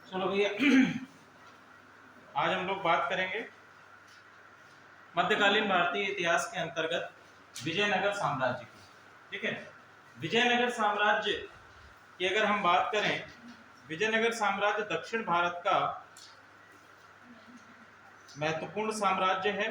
चलो भैया आज हम लोग बात करेंगे मध्यकालीन भारतीय इतिहास के अंतर्गत विजयनगर साम्राज्य की। ठीक है, विजयनगर साम्राज्य की अगर हम बात करें, विजयनगर साम्राज्य दक्षिण भारत का महत्वपूर्ण साम्राज्य है।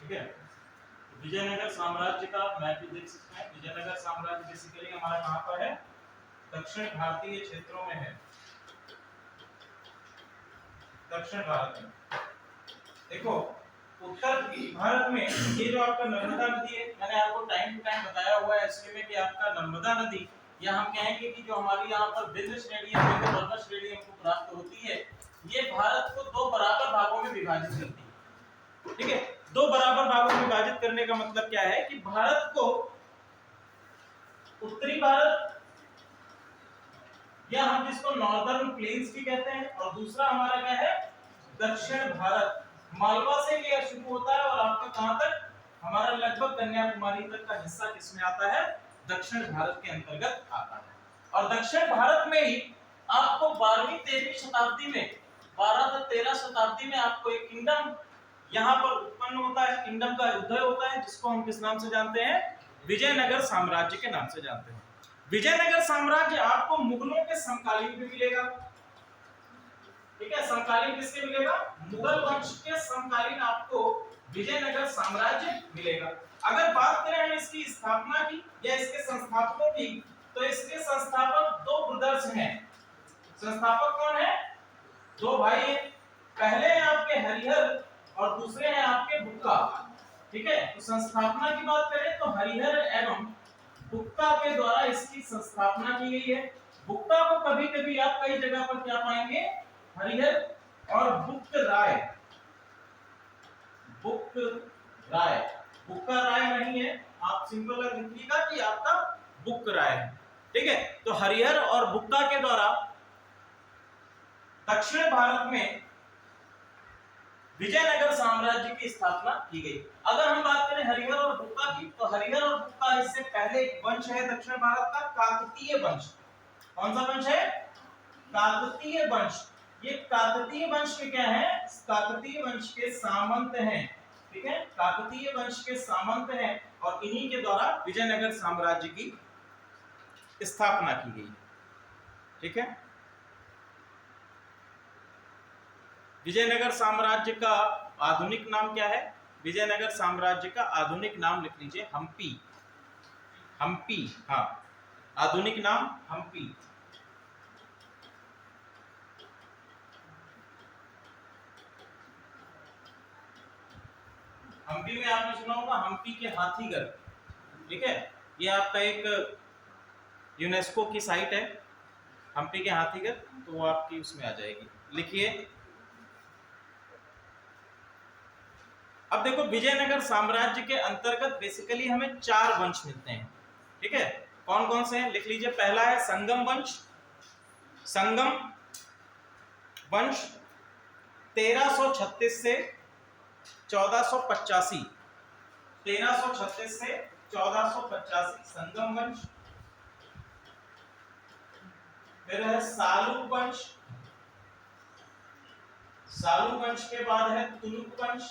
ठीक है, विजयनगर साम्राज्य का मैप भी देख सकते हैं। विजयनगर साम्राज्य बेसिकली हमारा कहां पर है? दक्षिण भारतीय क्षेत्रों में है। दक्षिण भारत में देखो, उत्तर भारत में ये जो आपका नर्मदा नदी है, मैंने आपको टाइम टू टाइम बताया हुआ है इसलिए में कि आपका नर्मदा नदी, या हम कहेंगे कि जो हमारी यहाँ पर विंध्य श्रेणी है, विंध्य पर्वत श्रेणी हमको प्राप्त होती है, ये भारत को दो बराबर भागों में विभाजित करती है। ठीक है, दो बराबर भागों में विभाजित करने का मतलब क्या है कि भारत को उत्तरी भारत, या हम जिसको नॉर्दर्न प्लेन्स भी कहते हैं, और दूसरा हमारा क्या है? दक्षिण भारत। मालवा से ये शुरू होता है और आपका कहां तक? हमारा लगभग कन्याकुमारी तक का हिस्सा किसमें आता है? दक्षिण भारत के अंतर्गत आता है। और दक्षिण भारत में ही आपको 12वीं 13वीं शताब्दी में, 12 से 13 शताब्दी में आपको एक किंगडम यहाँ पर उत्पन्न होता है, किंगडम का उदय होता है, जिसको हम किस नाम से जानते हैं? विजयनगर साम्राज्य के नाम से जानते हैं। विजयनगर साम्राज्य आपको मुगलों के समकालीन भी मिलेगा। ठीक है, समकालीन किसके मिलेगा? मुगल वंश के समकालीन आपको विजयनगर साम्राज्य मिलेगा। अगर बात करें हम इसकी स्थापना की या इसके संस्थापकों की, तो इसके संस्थापक दो ब्रदर्स हैं। संस्थापक कौन है? दो भाई हैं। पहले हैं आपके हरिहर और दूसरे हैं आपके बुक्का। ठीक है, तो संस्थापना की बात करें तो हरिहर एवं बुक्का के द्वारा इसकी संस्थापना की गई है। बुक्का को कभी कभी आप कई जगह पर क्या पाएंगे? हरिहर और बुक्क राय। बुक्क राय, बुक्का राय नहीं है, आप सिंपल लिखिएगा कि आपका बुक्क राय है। ठीक है, तो हरिहर और बुक्का के द्वारा दक्षिण भारत में विजयनगर साम्राज्य की स्थापना की गई। अगर हम बात करें हरिहर और बुक्का की, तो हरिहर और बुक्का इससे पहले एक वंश है दक्षिण भारत का, काकतीय वंश। कौन सा वंश है? काकतीय वंश। ये काकतीय वंश के क्या है? काकतीय वंश के सामंत हैं। ठीक है, काकतीय वंश के सामंत हैं और इन्हीं के द्वारा विजयनगर साम्राज्य की स्थापना की गई। ठीक है, विजयनगर साम्राज्य का आधुनिक नाम क्या है? विजयनगर साम्राज्य का आधुनिक नाम लिख लीजिए, हम्पी। हम्पी, हाँ, आधुनिक नाम हम्पी। हम्पी में आपने सुना होगा हम्पी के हाथीगर। ठीक है, ये आपका एक यूनेस्को की साइट है, हम्पी के हाथीगर, तो वो आपकी उसमें आ जाएगी। लिखिए, अब देखो विजयनगर साम्राज्य के अंतर्गत बेसिकली हमें 4 वंश मिलते हैं। ठीक है, कौन कौन से हैं? लिख लीजिए। पहला है संगम वंश। संगम वंश 1336 से 1485, 1336 से 1485 संगम वंश। फिर है सालू वंश, सालू वंश के बाद है तुलुक वंश,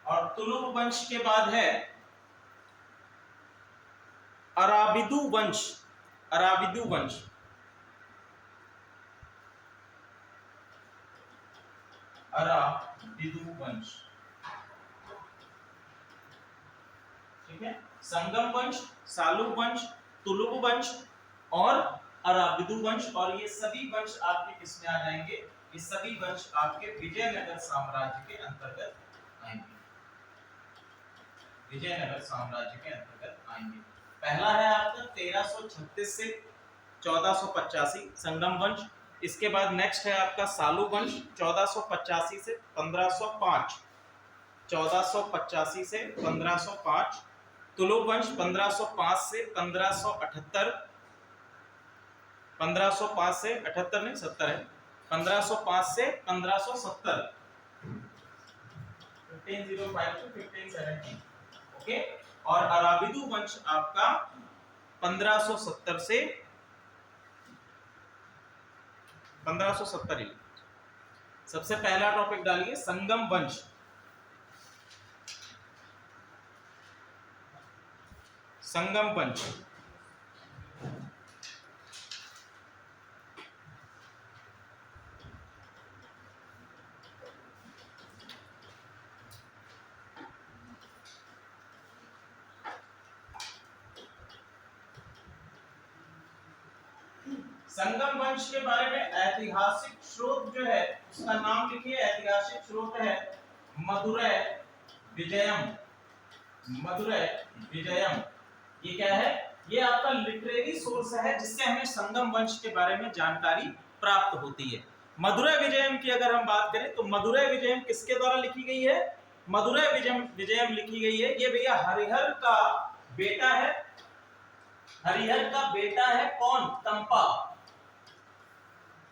और तुलुक वंश के बाद है अराबिदु वंश, अराबिदु वंश, अराबिदु वंश। ठीक है, संगम वंश, सालू वंश, तुलुक वंश और अराबिदु वंश, और ये सभी वंश आपके किसमें आ जाएंगे? ये सभी वंश आपके विजयनगर साम्राज्य के अंतर्गत आएंगे, विजयनगर साम्राज्य के अंतर्गत आएंगे। पहला है आपका 1336 से 1485 संगम वंश। इसके बाद नेक्स्ट है आपका सालू वंश 1485 से 1505, 1485 से 1505। तुलुक वंश 1505 से 1578, 1505 से 78 नहीं 70 है, 1505 से 1570, 1505 to 1570। ओके, और अराबिदु वंश आपका 1570 से 1570 ही। सबसे पहला टॉपिक डालिए संगम वंश। संगम वंश संगम वंश के बारे में ऐतिहासिक स्रोत जो है उसका नाम लिखिए। ऐतिहासिक स्रोत है मदुरै विजयम, मदुरै विजयम। ये क्या है? ये आपका लिटरेरी सोर्स है जिससे हमें संगम वंश के बारे में जानकारी प्राप्त होती है। मदुरै विजयम की अगर हम बात करें तो मदुरै विजयम किसके द्वारा लिखी गई है? मदुरै विजयम लिखी गई है, ये भैया हरिहर का बेटा है। हरिहर का बेटा है कौन? कंपा।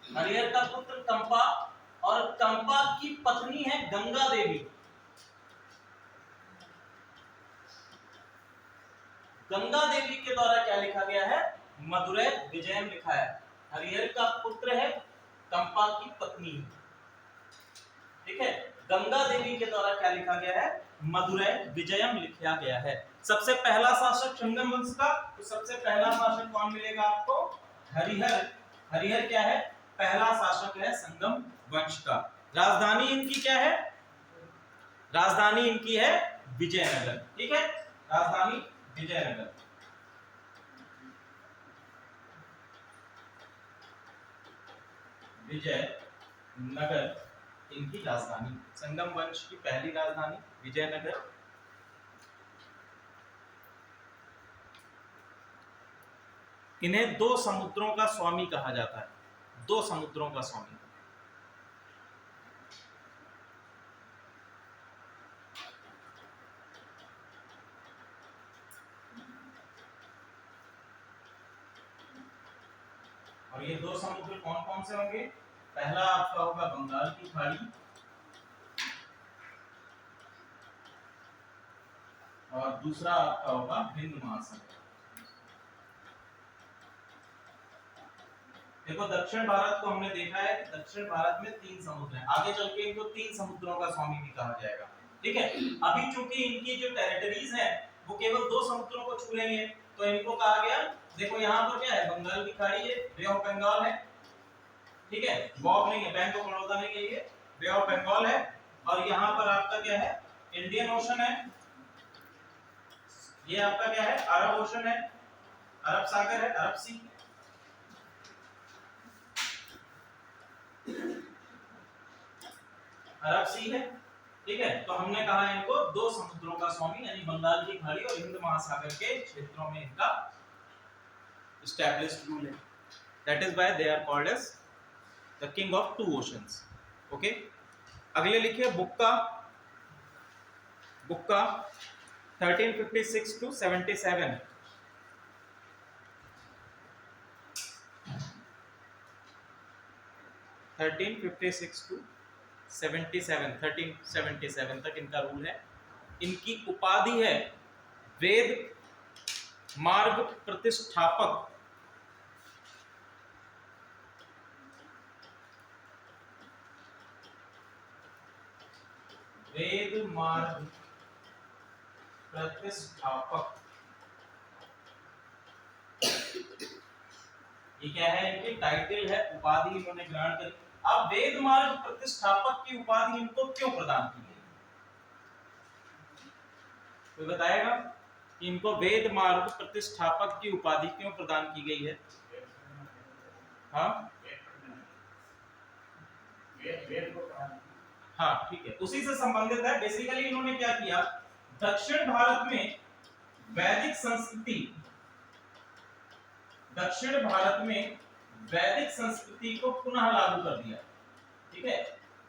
हरिहर का पुत्र कंपा, और कंपा की पत्नी है गंगा देवी। गंगा देवी के द्वारा क्या लिखा गया है? मदुरै विजयम लिखा है। हरिहर का पुत्र है, कंपा की पत्नी। ठीक है, गंगा देवी के द्वारा क्या लिखा गया है? मदुरै विजयम लिखा गया है। सबसे पहला शासक संगम वंश का, तो सबसे पहला शासक कौन मिलेगा आपको? हरिहर। हरिहर क्या है? पहला शासक है संगम वंश का। राजधानी इनकी क्या है? राजधानी इनकी है विजयनगर। ठीक है, राजधानी विजयनगर। विजयनगर इनकी राजधानी, संगम वंश की पहली राजधानी विजयनगर। इन्हें दो समुद्रों का स्वामी कहा जाता है, दो समुद्रों का स्वामी। और ये दो समुद्र कौन कौन से होंगे? पहला आपका होगा बंगाल की खाड़ी, और दूसरा आपका होगा हिंद महासागर। देखो दक्षिण भारत को हमने देखा है, दक्षिण भारत में 3 समुद्र हैं। आगे चल के इनको 3 समुद्रों का स्वामी भी कहा जाएगा। ठीक है, अभी चूंकि इनकी जो टेरिटरीज है वो केवल 2 समुद्रों को छू रही है, तो इनको कहा गया, देखो यहाँ पर क्या है? बंगाल की खाड़ी है, बे ऑफ बंगाल है। ठीक है, बॉब नहीं है, बैंक ऑफ बड़ौदा नहीं है, ये बे ऑफ बंगाल है। और यहाँ पर आपका क्या है? इंडियन ओशन है। ये आपका क्या है? अरब ओशन है, अरब सागर है, अरब सी। अरब सी है। ठीक है, तो हमने कहा इनको 2 समुद्रों का स्वामी, यानी बंगाल की खाड़ी और हिंद महासागर के क्षेत्रों में इनका established rule है। That is why they are called as the king of 2 oceans. Okay? अगले लिखिए बुक्का। बुक्का 1356 to 77। 1356 to 77, 1377 तक इनका रूल है। इनकी उपाधि है वेद मार्ग प्रतिष्ठापक वेद मार्ग प्रतिष्ठापक, ये क्या है, इनकी टाइटल है, उपाधि इन्होंने ग्रहण करी। अब वेद मार्ग प्रतिष्ठापक की उपाधि इनको क्यों प्रदान की गई, कोई बताएगा कि इनको वेद मार्ग प्रतिष्ठापक की उपाधि क्यों प्रदान की गई है? हाँ हाँ ठीक है, उसी से संबंधित है। बेसिकली इन्होंने क्या किया, दक्षिण भारत में वैदिक संस्कृति, दक्षिण भारत में वैदिक संस्कृति को पुनः लागू कर दिया। ठीक है,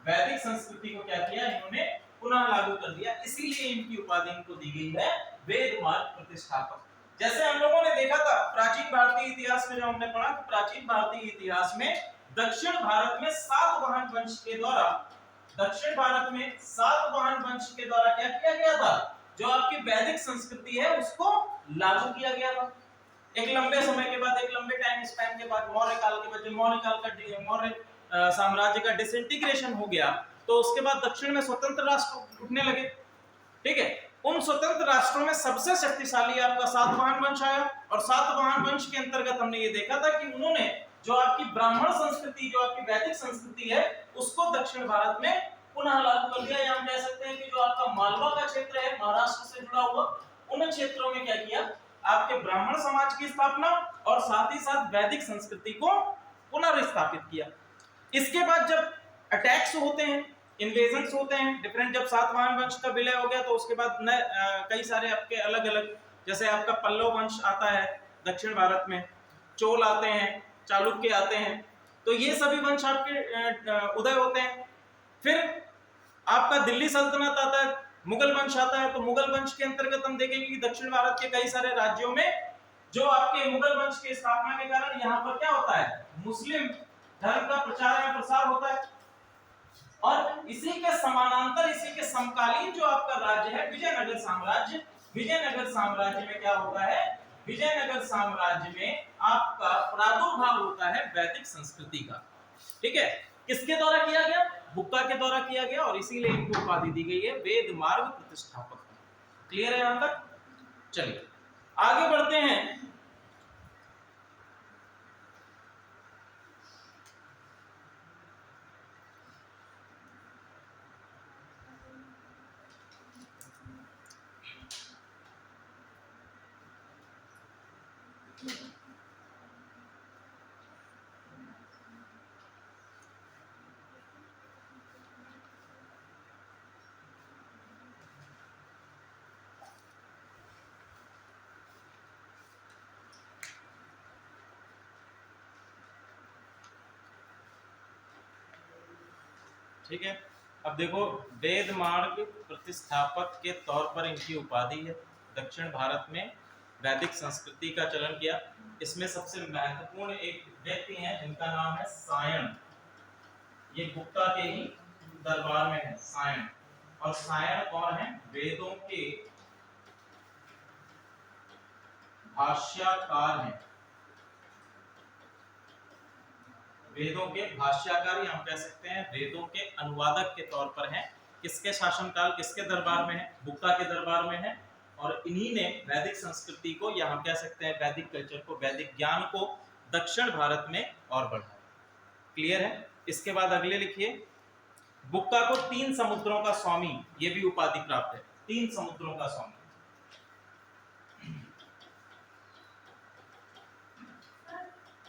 वैदिक संस्कृति को क्या किया इन्होंने, पुनः लागू कर दिया, इसीलिए इनकी उपाधि इनको दी गई है वेद मार्ग प्रतिष्ठापक। जैसे हम लोगों ने देखा था प्राचीन भारतीय इतिहास में, जब हमने पढ़ा कि प्राचीन भारतीय इतिहास में दक्षिण भारत में सातवाहन वंश के द्वारा, दक्षिण भारत में सातवाहन वंश के द्वारा क्या किया गया था, जो आपकी वैदिक संस्कृति है उसको लागू किया गया था। एक लंबे समय के बाद, एक लंबे टाइम स्पैन के बाद, मौर्य काल के बाद, जब मौर्य काल का मौर्य साम्राज्य का डिसइंटीग्रेशन हो गया, तो उसके बाद दक्षिण में स्वतंत्र राष्ट्र उठने लगे। ठीक है, उन स्वतंत्र राष्ट्रों में सबसे शक्तिशाली आपका सातवाहन वंश आया, और सातवाहन वंश के अंतर्गत हमने ये देखा था कि उन्होंने जो आपकी ब्राह्मण संस्कृति, जो आपकी वैदिक संस्कृति है, उसको दक्षिण भारत में पुनः लागू कर दिया। या हम कह सकते हैं कि जो आपका मालवा का क्षेत्र है, महाराष्ट्र से जुड़ा हुआ, उन क्षेत्रों में क्या किया, आपके ब्राह्मण समाज की स्थापना और साथ ही साथ वैदिक संस्कृति को पुनर्स्थापित किया। इसके बाद जब अटैक्स होते हैं, इन्वेजन्स होते हैं डिफरेंट, जब सातवाहन वंश का विलय हो गया तो उसके बाद कई सारे आपके अलग अलग, जैसे आपका पल्लव वंश आता है दक्षिण भारत में, चोल आते हैं, चालुक्य आते हैं, तो ये सभी वंश आपके उदय होते हैं। फिर आपका दिल्ली सल्तनत आता है, मुगल वंश आता है, तो मुगल वंश के अंतर्गत हम देखेंगे कि दक्षिण भारत के कई सारे राज्यों में जो आपके मुगल वंश की स्थापना के कारण यहाँ पर क्या होता है, मुस्लिम धर्म का प्रचार एवं प्रसार होता है। और इसी के समानांतर, इसी के समकालीन जो आपका राज्य है विजयनगर साम्राज्य, विजयनगर साम्राज्य में क्या होता है, विजयनगर साम्राज्य में आपका प्रादुर्भाव होता है वैदिक संस्कृति का। ठीक है, किसके द्वारा किया गया, बुक्का के द्वारा किया गया, और इसीलिए इनको उपाधि दी गई है वेद मार्ग प्रतिष्ठापक। क्लियर है यहां तक? चलिए आगे बढ़ते हैं। ठीक है, अब देखो वेद मार्ग प्रतिष्ठापक के तौर पर इनकी उपाधि है। दक्षिण भारत में वैदिक संस्कृति का चलन किया। इसमें सबसे महत्वपूर्ण एक व्यक्ति हैं जिनका नाम है सायण। ये गुप्ता के ही दरबार में है सायण। और सायण कौन है, वेदों के भाष्यकार हैं, वेदों के भाष्यकार, या हम कह सकते हैं वेदों के अनुवादक के तौर पर हैं। किसके शासनकाल, किसके दरबार में है, बुक्का के दरबार में है। और इन्हीं ने वैदिक संस्कृति को, या हम कह सकते हैं वैदिक कल्चर को, वैदिक ज्ञान को दक्षिण भारत में और बढ़ाया। क्लियर है? इसके बाद अगले लिखिए, बुक्का को 3 समुद्रों का स्वामी, ये भी उपाधि प्राप्त है, 3 समुद्रों का स्वामी।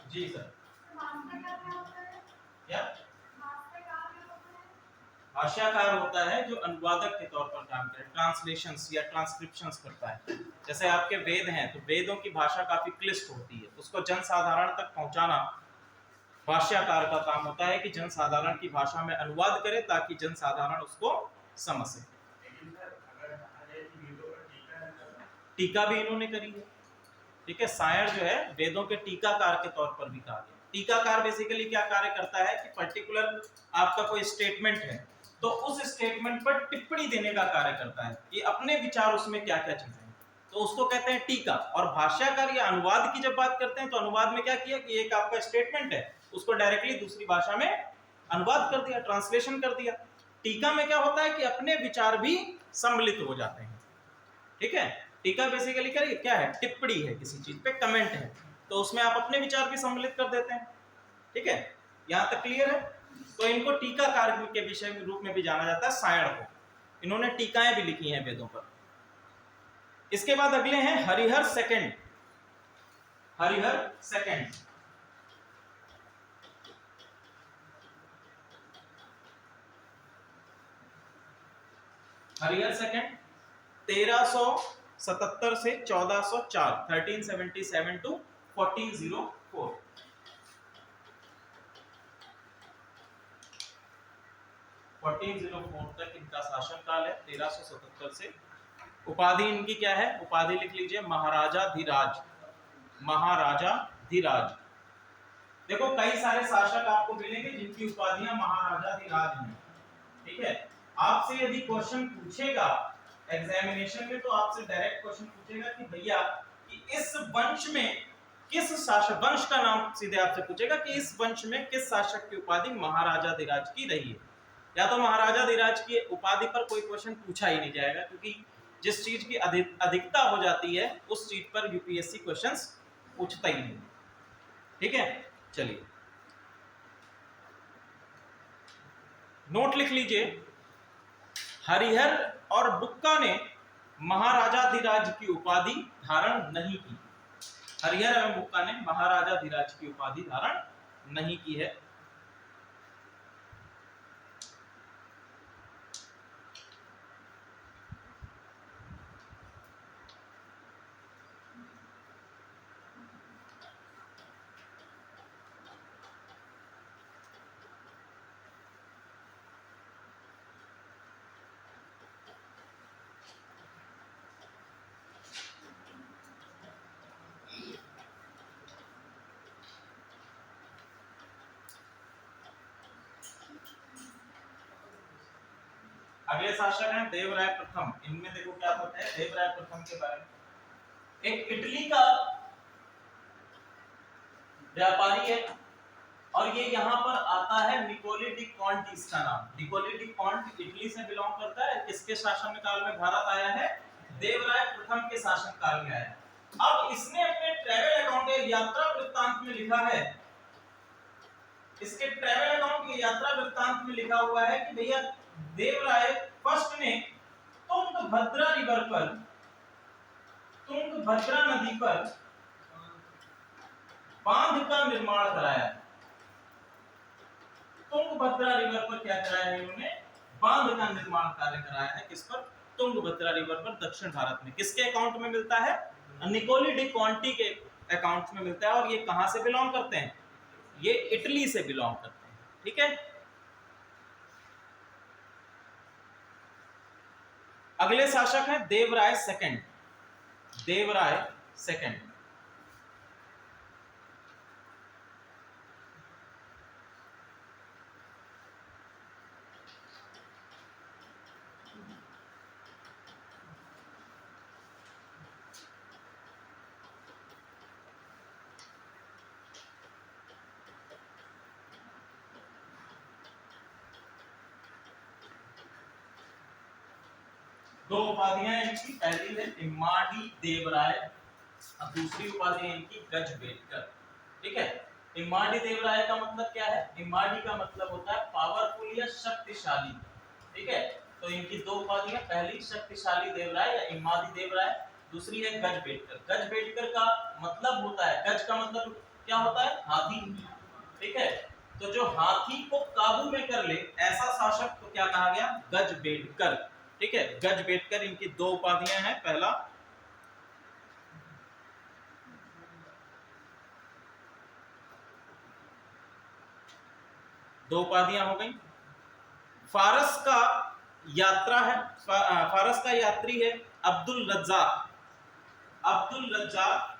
जी सर। क्या भाष्यकार होता है, जो अनुवादक के तौर पर काम करे, ट्रांसलेशंस या ट्रांसक्रिप्शंस करता है। जैसे आपके वेद हैं, तो वेदों की भाषा काफी क्लिष्ट होती है, उसको जनसाधारण तक पहुंचाना भाष्यकार का काम होता है कि जनसाधारण की भाषा में अनुवाद करे ताकि जनसाधारण उसको समझ सके। टीका भी इन्होंने करी है। ठीक है, सायण जो है वेदों के टीकाकार के तौर पर भी कहा गया। टीकाकार बेसिकली क्या कार्य करता है कि पर्टिकुलर आपका कोई स्टेटमेंट है, तो उस स्टेटमेंट पर टिप्पणी देने का कार्य करता है कि अपने विचार उसमें क्या क्या चीजें हैं, तो उसको कहते हैं टीका। और भाष्यकार या अनुवाद की जब बात करते हैं तो अनुवाद में क्या किया कि एक आपका स्टेटमेंट है उसको डायरेक्टली दूसरी भाषा में अनुवाद कर दिया, ट्रांसलेशन कर दिया। टीका में क्या होता है कि अपने विचार भी सम्मिलित हो जाते हैं। ठीक है, टीका बेसिकली क्या है, टिप्पणी है, किसी चीज पे कमेंट है, तो उसमें आप अपने विचार भी सम्मिलित कर देते हैं। ठीक है, यहां तक क्लियर है। तो इनको टीकाकार के विषय के रूप में भी जाना जाता है, सायण को। इन्होंने टीकाएं भी लिखी हैं वेदों पर। इसके बाद अगले हैं Harihar second. Harihar second Harihar second 1377 से 1404, 1377 टू 1404। 1404 तक इनका शासनकाल है, 1377 से। उपाधि इनकी क्या है, उपाधि लिख लीजिए महाराजाधिराज। महाराजाधिराज। देखो कई सारे शासक आपको मिलेंगे जिनकी उपाधियां महाराजाधिराज हैं। ठीक है, आपसे यदि क्वेश्चन पूछेगा एग्जामिनेशन में तो आपसे डायरेक्ट क्वेश्चन पूछेगा कि भैया कि इस वंश में किस शासक, वंश का नाम सीधे आपसे पूछेगा कि इस वंश में किस शासक की उपाधि महाराजाधिराज की रही है। या तो महाराजाधिराज की उपाधि पर कोई क्वेश्चन पूछा ही नहीं जाएगा, क्योंकि जिस चीज की अधिकता हो जाती है उस चीज पर यूपीएससी क्वेश्चंस पूछता ही नहीं। ठीक है, चलिए नोट लिख लीजिए। हरिहर और बुक्का ने महाराजाधिराज की उपाधि धारण नहीं की। हरिहर एवं बुक्का ने महाराजाधिराज की उपाधि धारण नहीं की है। अगले शासक हैं देवराय प्रथम। इनमें देखो क्या होता है देवराय प्रथम के बारे में। एक इटली का व्यापारी है और ये यहाँ पर आता है निकोली डी कॉन्ट, इसका नाम निकोली डी कॉन्ट इटली से बिलोंग करता है। किसके शासन काल में भारत आया है, देवराय प्रथम के शासन काल में आया। अब इसने अपने ट्रैवल अकाउंट यात्रा वृत्तांत में लिखा है, इसके ट्रैवल अकाउंट की यात्रा वृत्तांत में लिखा हुआ है कि भैया देवराय फर्स्ट ने तुंगभद्रा रिवर पर, तुंगभद्रा नदी पर बांध का निर्माण कराया। तुंगभद्रा रिवर पर क्या कराया है इन्होंने, बांध का निर्माण कार्य कराया है। किस पर, तुंगभद्रा रिवर पर, दक्षिण भारत में। किसके अकाउंट में मिलता है, निकोली डी कॉन्टी के अकाउंट में मिलता है। और ये कहां से बिलोंग करते हैं, ये इटली से बिलोंग करते हैं। ठीक है, अगले शासक हैं देवराय सेकंड। देवराय सेकंड दो उपाधियां इनकी, पहली है इम्माडी देवराय और दूसरी उपाधि है इनकी गजबेटकर। ठीक है, इम्माडी देवराय का मतलब क्या है, इम्माडी का मतलब होता है पावरफुल या शक्तिशाली। ठीक है, तो इनकी दो उपाधियां, पहली शक्तिशाली देवराय या इम्मादी देवराय, दूसरी है गजबेटकर। गजबेटकर का मतलब होता है, गज का मतलब क्या होता है, हाथी। ठीक है, तो जो हाथी को काबू में कर ले ऐसा शासक को क्या कहा गया, गजबेटकर। ठीक है, गजबेटकर इनकी दो उपाधियां हैं। पहला दो उपाधियां हो गई। फारस का यात्रा है, फारस का यात्री है अब्दुल रज्जाक। अब्दुल रज्जाक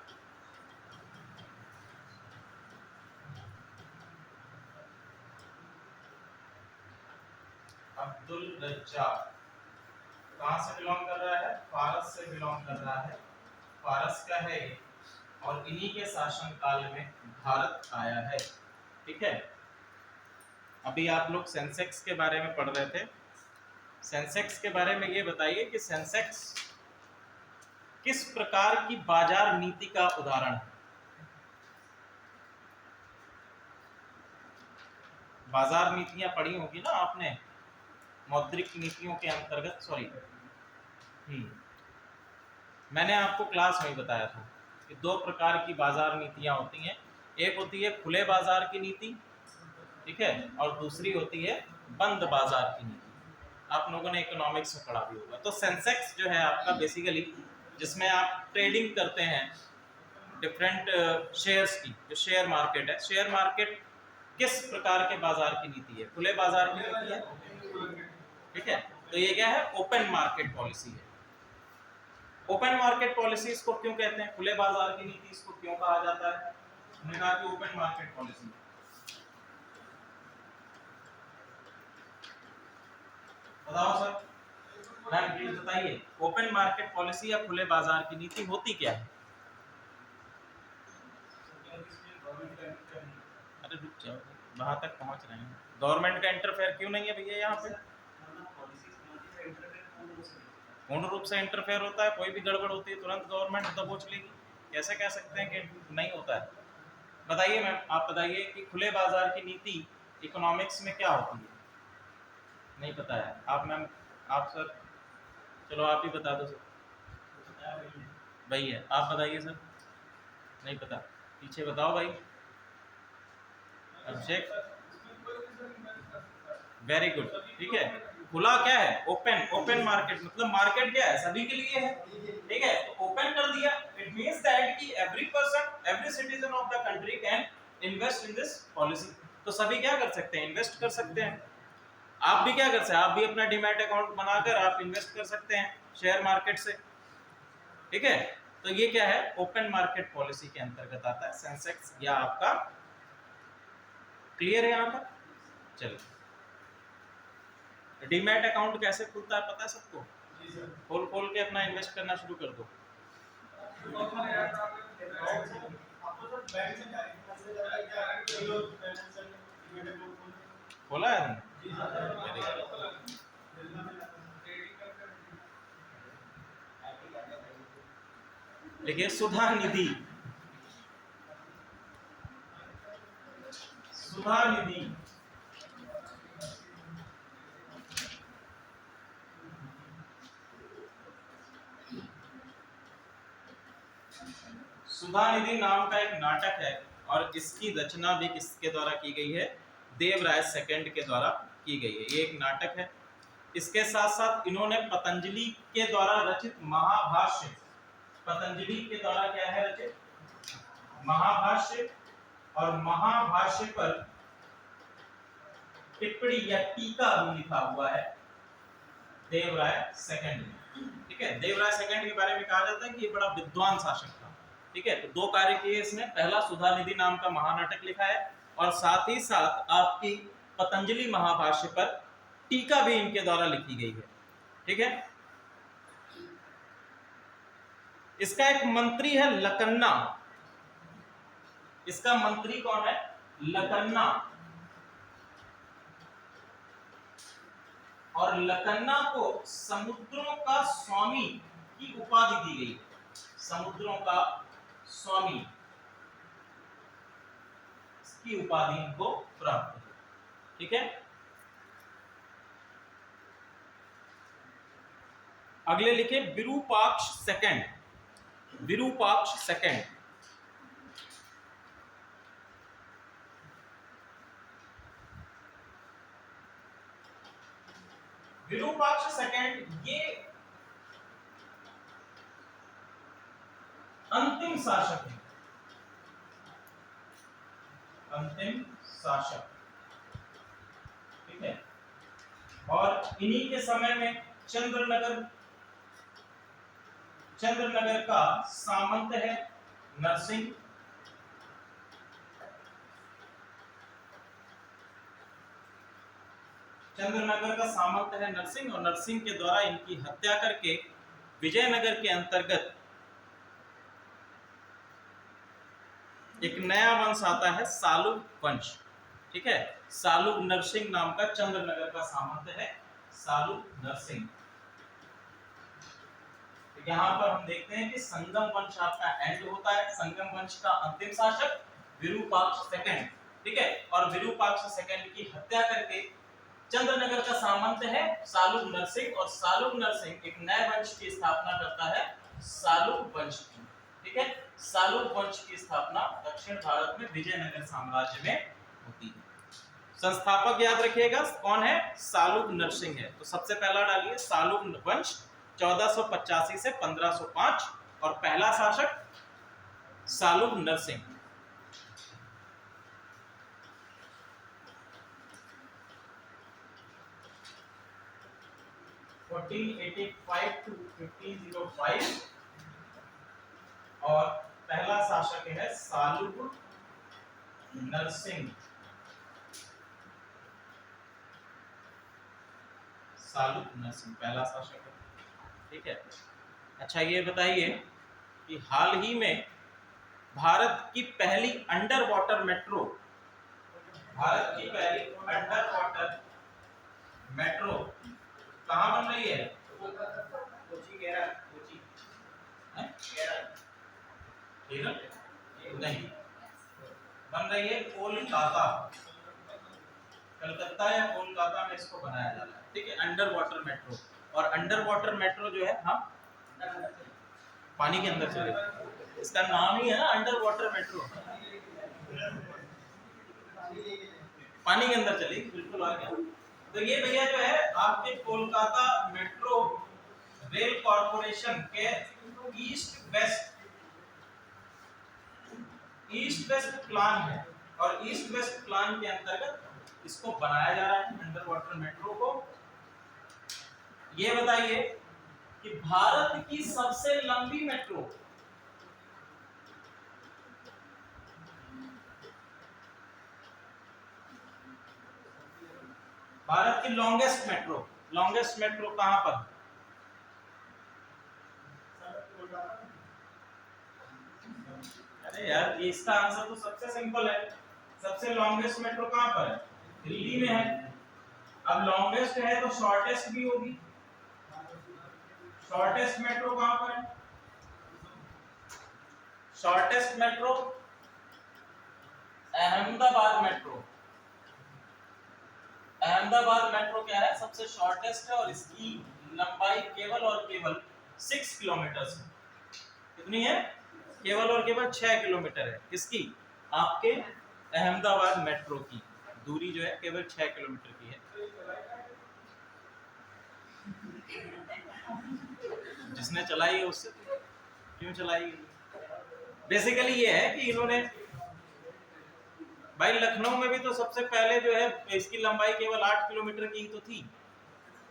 अब्दुल रज्जाक कहां से बिलोंग कर रहा है, फारस से बिलोंग कर रहा है। फारस का है ये, और इन्हीं के शासन काल में भारत आया है। ठीक है, अभी आप लोग सेंसेक्स के बारे में पढ़ रहे थे। सेंसेक्स के बारे में ये बताइए कि सेंसेक्स किस प्रकार की बाजार नीति का उदाहरण है। बाजार नीतियां पढ़ी होगी ना आपने, मौद्रिक नीतियों के अंतर्गत। सॉरी, मैंने आपको क्लास में ही बताया था कि दो प्रकार की बाजार नीतियां होती हैं। एक होती है खुले बाजार की नीति, ठीक है, और दूसरी होती है बंद बाजार की नीति। आप लोगों ने इकोनॉमिक्स में पढ़ा भी होगा। तो सेंसेक्स जो है आपका बेसिकली जिसमें आप ट्रेडिंग करते हैं डिफरेंट शेयर्स की, जो शेयर मार्केट है, शेयर मार्केट किस प्रकार के बाजार की नीति है? खुले बाजार की नीति है। ठीक है, तो ये क्या है? ओपन मार्केट पॉलिसी है। ओपन मार्केट पॉलिसी इसको क्यों कहते हैं? खुले बाजार की नीति इसको क्यों कहा जाता है? हमने कहा कि ओपन मार्केट पॉलिसी। बताओ सर, मैम प्लीज बताइए, ओपन मार्केट पॉलिसी या खुले बाजार की नीति होती क्या है? अरे रुक जाओ, वहां तक पहुंच रहे हैं। गवर्नमेंट का इंटरफेयर क्यों नहीं है भैया यहाँ पे? पूर्ण रूप से इंटरफेयर होता है। कोई भी गड़बड़ होती है तुरंत गवर्नमेंट दबोच लेगी। कैसे कह सकते हैं कि नहीं होता है? बताइए मैम, आप बताइए कि खुले बाजार की नीति इकोनॉमिक्स में क्या होती है? नहीं पता है आप मैम? आप सर, चलो आप ही बता दो सर। भाई है, आप बताइए सर। नहीं पता, पीछे बताओ भाई। अभिषेक, वेरी गुड। ठीक है, खुला क्या है? ओपन। ओपन मार्केट मतलब मार्केट क्या है? सभी के लिए है। ठीक है, तो ओपन कर दिया, इट मींस दैट कि every person, every citizen of the country can invest in this policy. तो सभी क्या कर सकते हैं? इन्वेस्ट कर सकते हैं। आप भी क्या कर सकते हैं? आप भी अपना डीमैट अकाउंट बनाकर आप इन्वेस्ट कर सकते हैं शेयर मार्केट से। ठीक है, तो ये क्या है? ओपन मार्केट पॉलिसी के अंतर्गत आता है सेंसेक्स या आपका। क्लियर है यहाँ तक? चलिए, डीमैट अकाउंट कैसे खुलता है पता है सबको? खोल खोल के अपना इन्वेस्ट करना शुरू कर दो। खोला है? देखिए, सुधा निधि, सुधा निधि सुधा निधि नाम का एक नाटक है, और इसकी रचना भी किसके द्वारा की गई है? देवराय सेकंड के द्वारा की गई है। ये एक नाटक है। इसके साथ साथ इन्होंने पतंजलि के द्वारा रचित महाभाष्य, पतंजलि के द्वारा क्या है रचित? महाभाष्य, और महाभाष्य पर टिप्पणी या टीका भी लिखा हुआ है देवराय सेकंड ने। ठीक है, देवराय सेकंड के बारे में कहा जाता है कि ये बड़ा विद्वान शासक था। ठीक है, तो दो कार्य किए इसने। पहला, सुधा निधि नाम का महानाटक लिखा है, और साथ ही साथ आपकी पतंजलि महाभाष्य पर टीका भी इनके द्वारा लिखी गई है। ठीक है, इसका एक मंत्री है लकन्ना। इसका मंत्री कौन है? लकन्ना। और लकन्ना को समुद्रों का स्वामी की उपाधि दी गई। समुद्रों का स्वामी की उपाधि इनको प्राप्त है। ठीक है, अगले लिखे Virupaksha second. Virupaksha second, Virupaksha second ये अंतिम शासक है। अंतिम शासक। ठीक है, और इन्हीं के समय में चंद्रनगर का सामंत है नरसिंह। चंद्रनगर का सामंत है नरसिंह, और नरसिंह के द्वारा इनकी हत्या करके विजयनगर के अंतर्गत एक नया वंश आता है सालुब वंश, ठीक है। सालुब नरसिंह नाम का चंद्रनगर का सामंत है, सालुब नरसिंह। तो यहाँ पर हम देखते हैं कि संगम वंश आपका एंड होता है। संगम वंश का अंतिम शासक विरूपाक्ष सेकंड, ठीक है। और विरूपाक्ष सेकंड की हत्या करके चंद्रनगर का सामंत है सालुब नरसिंह, और सालुब नरसिंह एक नए वंश की स्थापना करता है, सालुब वंश की, ठीक है। सालुब वंश की स्थापना दक्षिण भारत में विजयनगर साम्राज्य में होती है। संस्थापक याद रखिएगा कौन है, सालुब नरसिंह है। तो सबसे पहला डालिए सालुब वंश 1485 से 1505, और पहला शासक सालुब नरसिंह। 1485 to 1505, और पहला शासक है सालुब नरसिंह। सालुब नरसिंह पहला शासक है, ठीक है। अच्छा ये बताइए कि हाल ही में भारत की पहली अंडर वाटर मेट्रो, भारत की पहली अंडर वाटर मेट्रो कहाँ बन रही है? कोची, केरल, कोची, केरल नहीं, बन रही है कोलकाता, कलकत्ता या कोलकाता में इसको बनाया जा रहा है, ठीक है, अंडर वाटर मेट्रो। और अंडर वाटर मेट्रो जो है, हाँ पानी के अंदर चले, इसका नाम ही है ना अंडर वाटर मेट्रो, पानी के अंदर चलेगी, बिल्कुल आ गया। तो ये भैया जो है आपके कोलकाता मेट्रो रेल कॉर्पोरेशन के ईस्ट वेस्ट प्लान है, और ईस्ट वेस्ट प्लान के अंतर्गत इसको बनाया जा रहा है अंडर वाटर मेट्रो को। ये बताइए कि भारत की सबसे लंबी मेट्रो, भारत की लॉन्गेस्ट मेट्रो कहां पर? अरे यार ये इसका आंसर तो सबसे सिंपल है, सबसे लॉन्गेस्ट मेट्रो कहां पर है? दिल्ली में है। अब लॉन्गेस्ट है तो शॉर्टेस्ट भी होगी, शॉर्टेस्ट मेट्रो कहां पर है? Shortest metro Ahmedabad metro. Ahmedabad metro क्या है, सबसे शॉर्टेस्ट है, और इसकी लंबाई केवल और केवल 6 किलोमीटर है। कितनी है? केवल और केवल 6 किलोमीटर है। किसकी? आपके अहमदाबाद मेट्रो की दूरी जो है केवल 6 किलोमीटर की है। जिसने चलाई है उससे क्यों चलाई? बेसिकली ये है कि इन्होंने, भाई लखनऊ में भी तो सबसे पहले जो है इसकी लंबाई केवल 8 किलोमीटर की तो थी।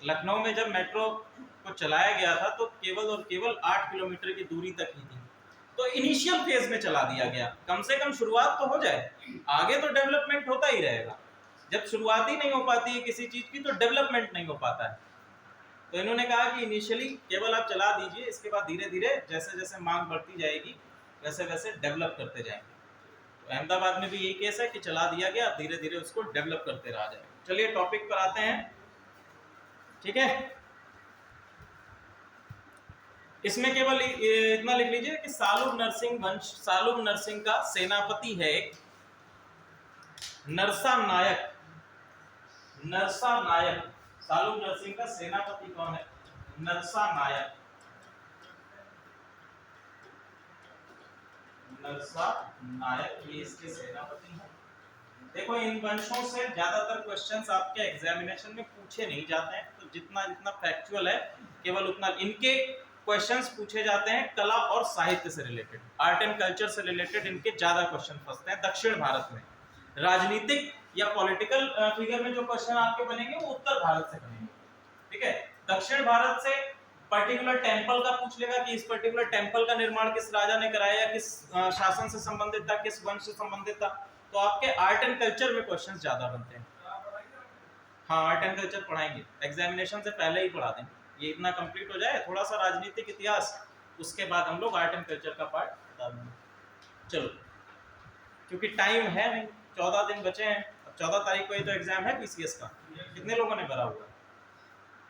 लखनऊ में जब मेट्रो को चलाया गया था तो केवल और केवल 8 किलोमीटर की दूरी तक ही थी। तो इनिशियल फेज में चला दिया गया, कम से कम शुरुआत तो हो जाए, आगे तो डेवलपमेंट होता ही रहेगा। जब शुरुआत ही नहीं हो पाती है किसी चीज की तो डेवलपमेंट नहीं हो पाता है। तो इन्होंने कहा कि इनिशियली केवल आप चला दीजिए, इसके बाद धीरे धीरे जैसे जैसे मांग बढ़ती जाएगी वैसे वैसे डेवलप करते जाएंगे। तो अहमदाबाद में भी यही केस है कि चला दिया गया, धीरे धीरे उसको डेवलप करते रहा जाए। चलिए टॉपिक पर आते हैं, ठीक है। इसमें केवल इतना लिख लीजिए कि सालुब नरसिंह वंश, सालुब नरसिंह का सेनापति है नरसा नायक। नरसा नायक, सालुब नरसिंह का सेनापति कौन है? नरसा नायक। नरसा नायक ये इसके सेनापति हैं। देखो इन वंशों से ज्यादातर क्वेश्चंस आपके एग्जामिनेशन में पूछे नहीं जाते हैं, तो जितना जितना फैक्चुअल है केवल उतना इनके क्वेश्चंस पूछे जाते हैं। कला और साहित्य से रिलेटेड, आर्ट एंड कल्चर से रिलेटेड इनके ज्यादा क्वेश्चन फंसते हैं दक्षिण भारत में। राजनीतिक या पॉलिटिकल फिगर में जो क्वेश्चन आपके बनेंगे वो उत्तर भारत से बनेंगे, ठीक है। दक्षिण भारत से पर्टिकुलर टेंपल का पूछ लेगा कि इस पर्टिकुलर टेंपल का निर्माण किस राजा ने कराया, या किस शासन से संबंधित था, किस वंश से संबंधित था। तो आपके आर्ट एंड कल्चर में क्वेश्चंस ज्यादा बनते हैं। हाँ आर्ट एंड कल्चर पढ़ाएंगे, एग्जामिनेशन से पहले ही पढ़ा देंगे। ये इतना कंप्लीट हो जाए, थोड़ा सा राजनीतिक इतिहास, उसके बाद हम लोग आर्ट एंड कल्चर का पार्ट बता देंगे। चलो क्योंकि टाइम है नहीं, 14 दिन बचे हैं। 14 तारीख को ये तो एग्जाम है पीसीएस का। कितने लोगों ने भरा हुआ?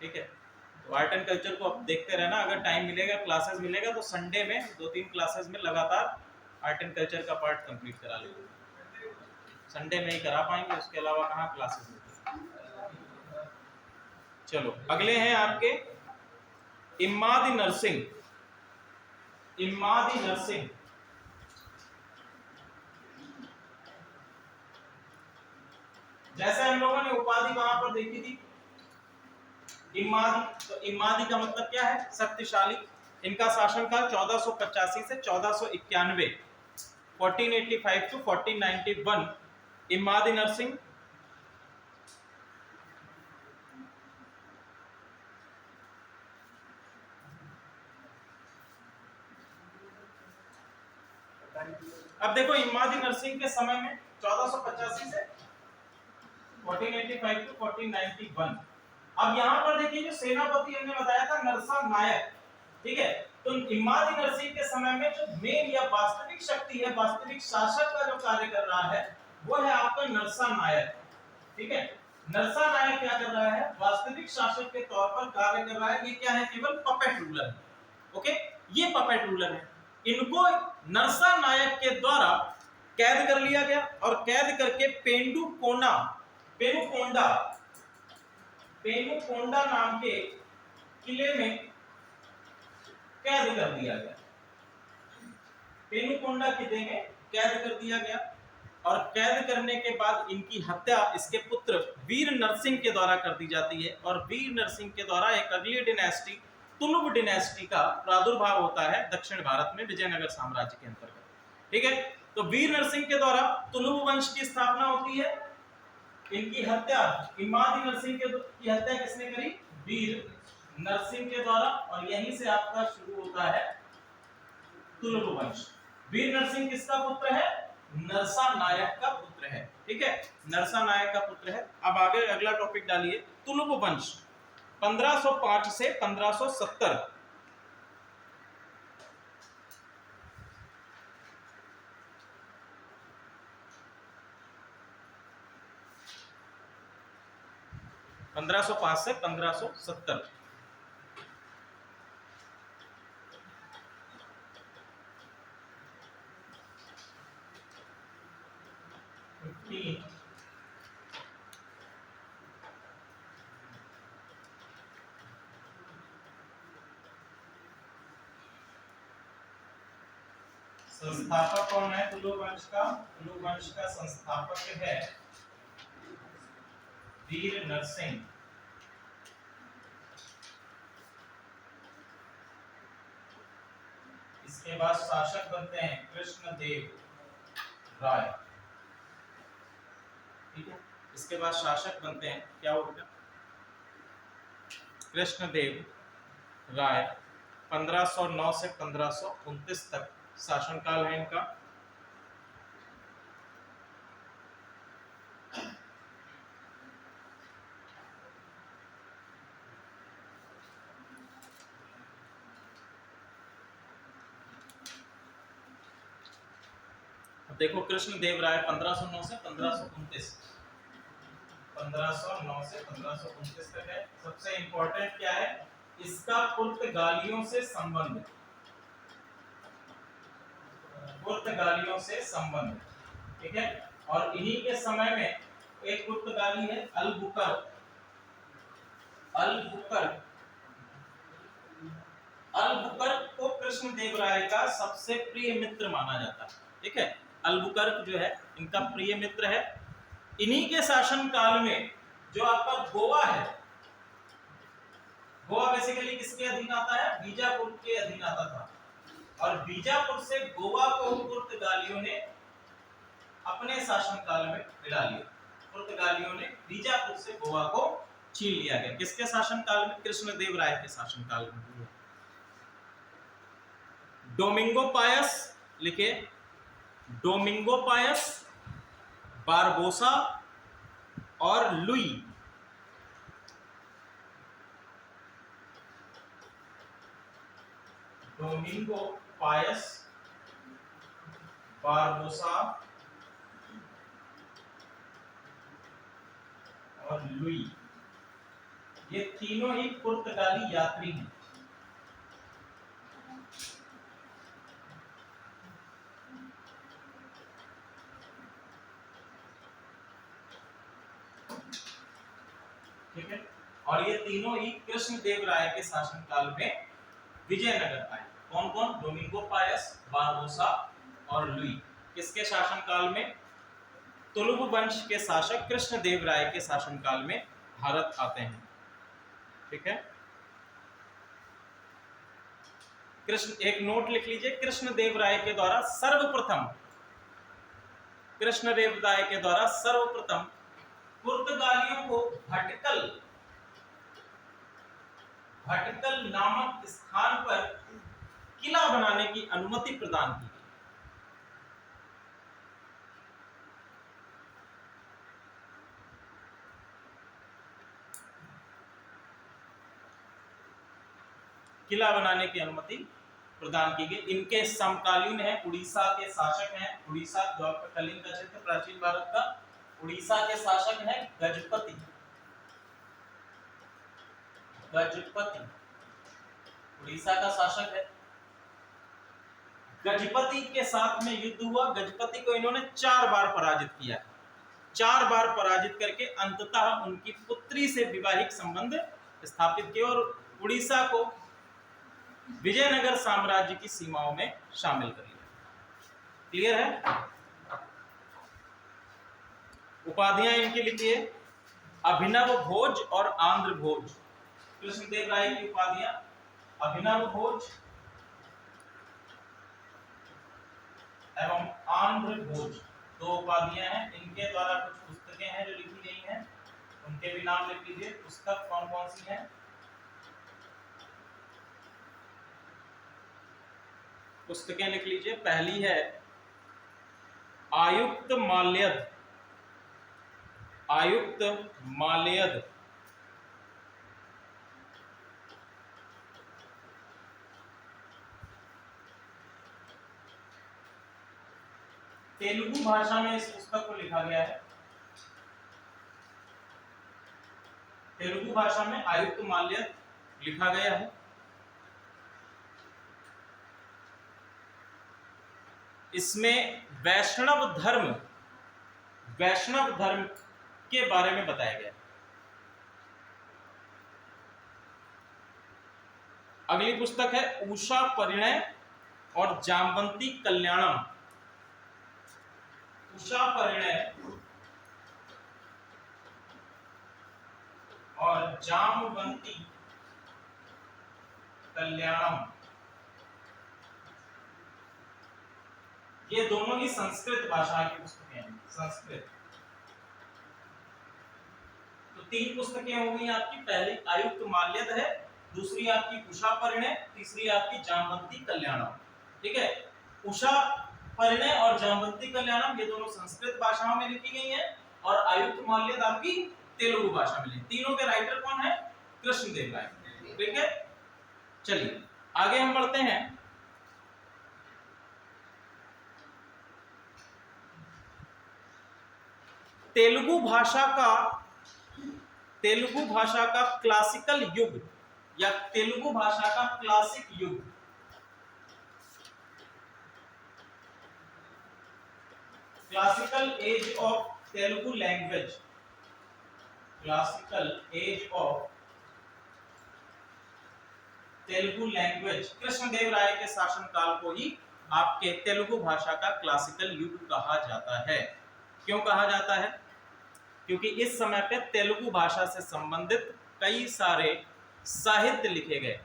ठीक है, तो आर्ट एंड कल्चर को अब देखते रहना। अगर टाइम मिलेगा, क्लासेस मिलेगा, तो संडे में 2-3 क्लासेस में लगातार आर्ट एंड कल्चर का पार्ट कंप्लीट करा लेंगे। संडे में ही करा पाएंगे, उसके अलावा कहाँ क्लासेस मिलती। चलो अगले हैं आपके इमादी नरसिंह। इमादी नरसिंह जैसे हम लोगों ने उपाधि वहां पर देखी थी इमादी, तो इमादी का मतलब क्या है? शक्तिशाली। इनका शासनकाल 1485 से 1491, 1485 टू 1491। इमादी नरसिंह अब देखो इमादी नरसिंह के समय में 1485 से 1485 टू 1491। अब यहाँ पर देखिए जो सेनापति हमने बताया था नरसा नायक, ठीक है, तो इमादी नरसिंह के समय में जो मेन या वास्तविक शक्ति है, वास्तविक शासक का जो कार्य कर रहा है वो है आपका नरसा नायक। ठीक है, नरसा नायक क्या कर रहा है? वास्तविक शासक के तौर पर कार्य कर रहा है। ये क्या है? केवल पपेट रूलर है। ओके, ये पपेट रूलर है। इनको नरसा नायक के द्वारा कैद कर लिया गया और कैद करके पेनुकोंडा नाम के किले में कैद कर दिया गया। पेनुकोंडा किले में कैद कर दिया गया और कैद करने के बाद इनकी हत्या इसके पुत्र वीर नरसिंह के द्वारा कर दी जाती है। और वीर नरसिंह के द्वारा एक अगली डिनेस्टी तुलुव डिनेस्टी का प्रादुर्भाव होता है दक्षिण भारत में विजयनगर साम्राज्य के अंतर्गत। ठीक है, तो वीर नरसिंह के द्वारा तुलुव वंश की स्थापना होती है। इनकी हत्या, इमादी नरसिंह की हत्या किसने करी? वीर नरसिंह के द्वारा। और यहीं से आपका शुरू होता है तुलुव वंश। वीर नरसिंह किसका पुत्र है? नरसा नायक का पुत्र है। ठीक है, नरसा नायक का पुत्र है। अब आगे अगला टॉपिक डालिए, तुलुव वंश 1505 से 1570। पंद्रह सौ पांच से 1570। संस्थापक कौन है तुलुव वंश का? तुलुव वंश का संस्थापक है वीर नरसिंह। इसके बाद शासक बनते हैं कृष्णदेव राय। ठीक है, इसके बाद शासक बनते हैं, क्या हो गया? कृष्णदेव राय। 1509 से 1529 तक शासनकाल है इनका। देखो कृष्णदेव राय 1509 से 1529, 1509 से 1529 तक है। सबसे इंपॉर्टेंट क्या है? इसका पुर्तगालियों से संबंध, पुर्तगालियों से संबंध। ठीक है, और इन्हीं के समय में एक पुर्तगाली है अलबुकर्क। अलबुकर्क को कृष्णदेव राय का सबसे प्रिय मित्र माना जाता है। ठीक है, अलबुकर्क जो है इनका प्रिय मित्र है। इन्हीं के शासन काल में जो आपका गोवा है, गोवा बेसिकली किसके अधीन आता है? बीजापुर के अधीन आता था। और बीजापुर से गोवा को पुर्तगालियों ने अपने शासनकाल में मिला लिया। पुर्तगालियों ने बीजापुर से गोवा को छीन लिया गया। किसके शासनकाल में? कृष्णदेव राय के शासनकाल में। डोमिंगो पायस लिखे, डोमिंगो पायस, बारबोसा और लुई। डोमिंगो पायस, बारबोसा और लुई, ये तीनों ही पुर्तगाली यात्री हैं। ठीक है, और ये तीनों ही कृष्णदेवराय के शासनकाल में विजयनगर आए। कौन कौन? डोमिंगो पायस, बारबोसा और लुई। किसके शासनकाल में? तुलुग वंश के शासक कृष्णदेवराय के शासनकाल में भारत आते हैं। ठीक है, कृष्ण, एक नोट लिख लीजिए, कृष्णदेवराय के द्वारा सर्वप्रथम पुर्तगालियों को भटकल नामक स्थान पर किला बनाने की अनुमति प्रदान की। किला बनाने की अनुमति प्रदान की गई। इनके समकालीन है, उड़ीसा के शासक हैं, उड़ीसा जो आपका कलिंग का क्षेत्र प्राचीन भारत का, उड़ीसा के शासक हैं गजपति। उड़ीसा का शासक है। गजपति के साथ में युद्ध हुआ। गजपति को इन्होंने 4 बार पराजित किया, 4 बार पराजित करके अंततः उनकी पुत्री से वैवाहिक संबंध स्थापित किए और उड़ीसा को विजयनगर साम्राज्य की सीमाओं में शामिल कर लिया। क्लियर है? उपाधियां इनकी लिखिए, अभिनव भोज और आंध्र भोज। कृष्णदेवराय की उपाधियां अभिनव भोज एवं आंध्र भोज, 2 उपाधियां हैं। इनके द्वारा कुछ पुस्तकें हैं जो लिखी गई हैं, उनके भी नाम लिख लीजिए। पुस्तक कौन कौन सी हैं? पुस्तकें लिख लीजिए। पहली है आयुक्त माल्यद, तेलुगु भाषा में इस पुस्तक को लिखा गया है। तेलुगु भाषा में आयुक्त माल्यद लिखा गया है। इसमें वैष्णव धर्म के बारे में बताया गया है। अगली पुस्तक है उषा परिणय और जामवंती कल्याणम। उषा परिणय और जामवंती कल्याणम, ये दोनों ही संस्कृत भाषा की पुस्तकें हैं। संस्कृत। तो 3 पुस्तकें हो गई आपकी। पहली आयुक्त माल्यद है, दूसरी आपकी उषा परिणय, तीसरी आपकी जामवंती कल्याणम। ठीक है, उषा परिणय और जामवंती कल्याणम ये दोनों संस्कृत भाषाओं में लिखी गई हैं और आयुक्त माल्यद आपकी तेलुगु भाषा में लिखी। तीनों के राइटर कौन है? कृष्णदेवराय। ठीक है, चलिए आगे हम बढ़ते हैं। तेलुगु भाषा का क्लासिकल युग या तेलुगु भाषा का क्लासिक युग, classical as of Telugu language, classical as of Telugu language, Krishnadevaraya के शासनकाल को ही आपके तेलुगु भाषा का क्लासिकल युग कहा जाता है। क्यों कहा जाता है? क्योंकि इस समय पे तेलुगु भाषा से संबंधित कई सारे साहित्य लिखे गए,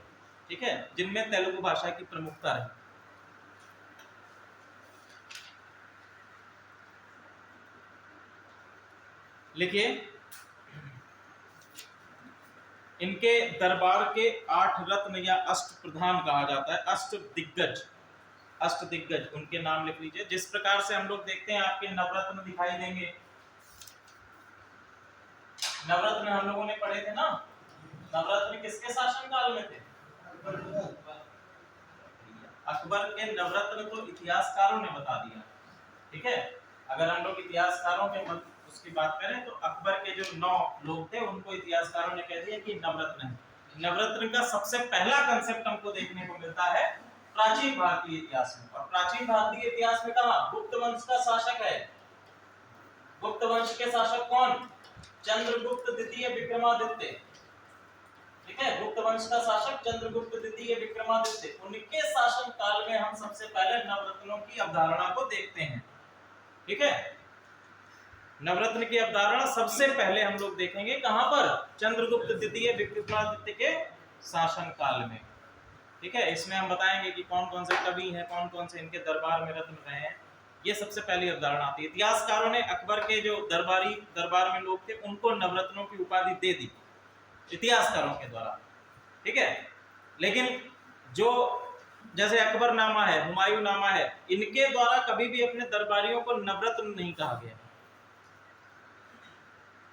ठीक है, जिनमें तेलुगु भाषा की प्रमुखता रही। लिखिए, इनके दरबार के 8 रत्न या अष्ट प्रधान कहा जाता है, अष्ट दिग्गज उनके नाम लिख लीजिए। जिस प्रकार से हम लोग देखते हैं आपके नवरत्न दिखाई देंगे, नवरत्न हम लोगों ने पढ़े थे ना। नवरत्न किसके शासनकाल में थे? अकबर के नवरत्न तो इतिहासकारों ने बता दिया। ठीक है, अगर हम लोग इतिहासकारों के उसकी बात करें तो अकबर के जो 9 लोग थे उनको इतिहासकारों ने कह दिया कि नवरत्न है। नवरत्न का सबसे पहला कंसेप्ट हमको देखने को मिलता है प्राचीन भारतीय इतिहास में। और प्राचीन भारतीय इतिहास में कहा गुप्त वंश का शासक है। गुप्त वंश के शासक कौन? चंद्रगुप्त द्वितीय विक्रमादित्य। ठीक है, गुप्त वंश का शासक चंद्रगुप्त द्वितीय विक्रमादित्य। उनके शासन काल में हम सबसे पहले नवरत्नों की अवधारणा को देखते हैं। ठीक है, नवरत्न की अवधारणा सबसे पहले हम लोग देखेंगे कहां पर? चंद्रगुप्त द्वितीय विक्रमादित्य के शासन काल में। ठीक है, इसमें हम बताएंगे कि कौन कौन से कवि हैं, कौन कौन से इनके दरबार में रत्न रहे हैं। ये सबसे पहली अवधारणा आती है। इतिहासकारों ने अकबर के जो दरबार में लोग थे उनको नवरत्नों की उपाधि दे दी इतिहासकारों के द्वारा। ठीक है, लेकिन जो जैसे अकबर नामा है, हुमायूं नामा है, इनके द्वारा कभी भी अपने दरबारियों को नवरत्न नहीं कहा गया।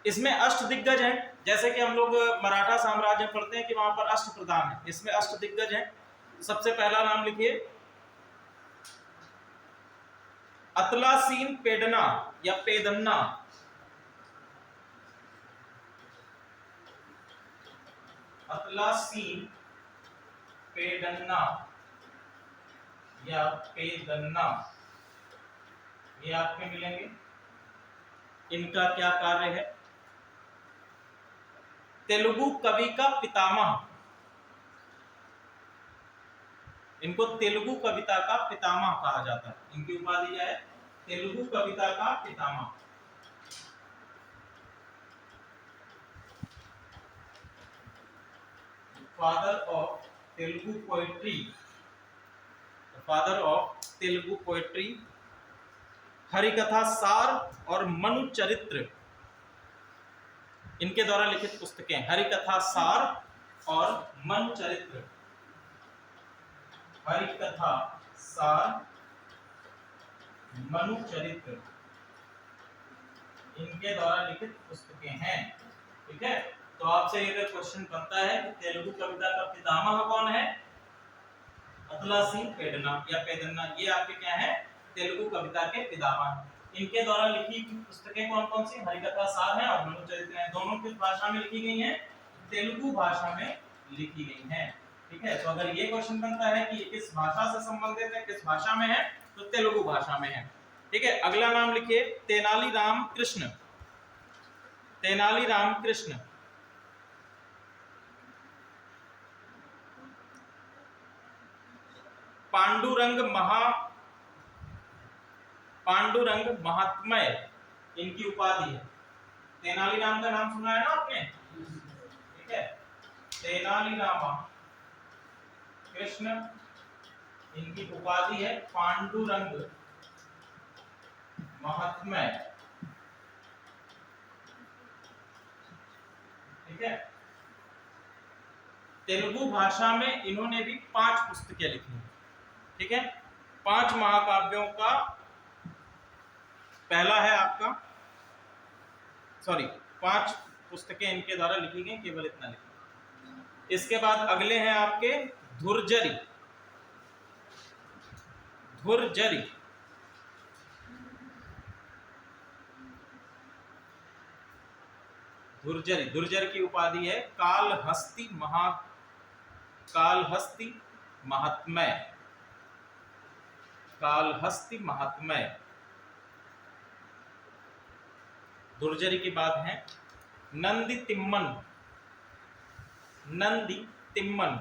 इसमें अष्ट दिग्गज हैं, जैसे कि हम लोग मराठा साम्राज्य पढ़ते हैं कि वहां पर अष्ट प्रधान है, इसमें अष्ट दिग्गज हैं। सबसे पहला नाम लिखिए अतलासीन पेडना या पेदन्ना। अतलासीन पेडन्ना या पेदन्ना, ये आपके मिलेंगे। इनका क्या कार्य है? तेलुगु कवि का पितामह। इनको तेलुगु कविता का पितामह कहा जाता है। इनकी उपाधि क्या है? तेलुगु कविता का पितामह। Father of Telugu poetry, father of Telugu poetry. हरिकथा सार और मनु चरित्र इनके द्वारा लिखित पुस्तकें। हरिकथा सार और मनु चरित्र। हरिकथा सार, मनु चरित्र इनके द्वारा लिखित पुस्तकें हैं। ठीक है, तो आपसे एक क्वेश्चन बनता है कि तेलुगु कविता का पितामह कौन है? अतलासीन पेडना या पेदन्ना, ये आपके क्या है? तेलुगु कविता के पितामह। इनके द्वारा लिखी पुस्तकें कौन कौन सी? हरिकथा सार है और मनु चरित्र है। दोनों किस भाषा में लिखी गई हैं? तेलुगु भाषा में लिखी गई हैं। ठीक है, तो अगर ये क्वेश्चन बनता है कि किस भाषा से संबंधित है, किस भाषा में है, तो तेलुगु भाषा में है। ठीक है, अगला नाम लिखिए तेनालीराम कृष्ण। तेनालीराम कृष्ण पांडुरंग महात्मय इनकी उपाधि है। तेनालीराम का नाम सुना है ना आपने? ठीक है, तेनालीराम कृष्ण इनकी उपाधि है पांडुरंग महात्मय। ठीक है, तेलुगु भाषा में इन्होंने भी 5 पुस्तकें लिखी हैं। ठीक है, 5 महाकाव्यों का पहला है आपका, 5 पुस्तकें इनके द्वारा लिखी गई, केवल इतना लिखा। इसके बाद अगले हैं आपके धुर्जरी। धुर्जरी धुर्जरी की उपाधि है कालहस्ती महात्मय। कालहस्ती महात्मय। धुर्जरी की बात है नंदी तिम्मन। नंदी तिम्मन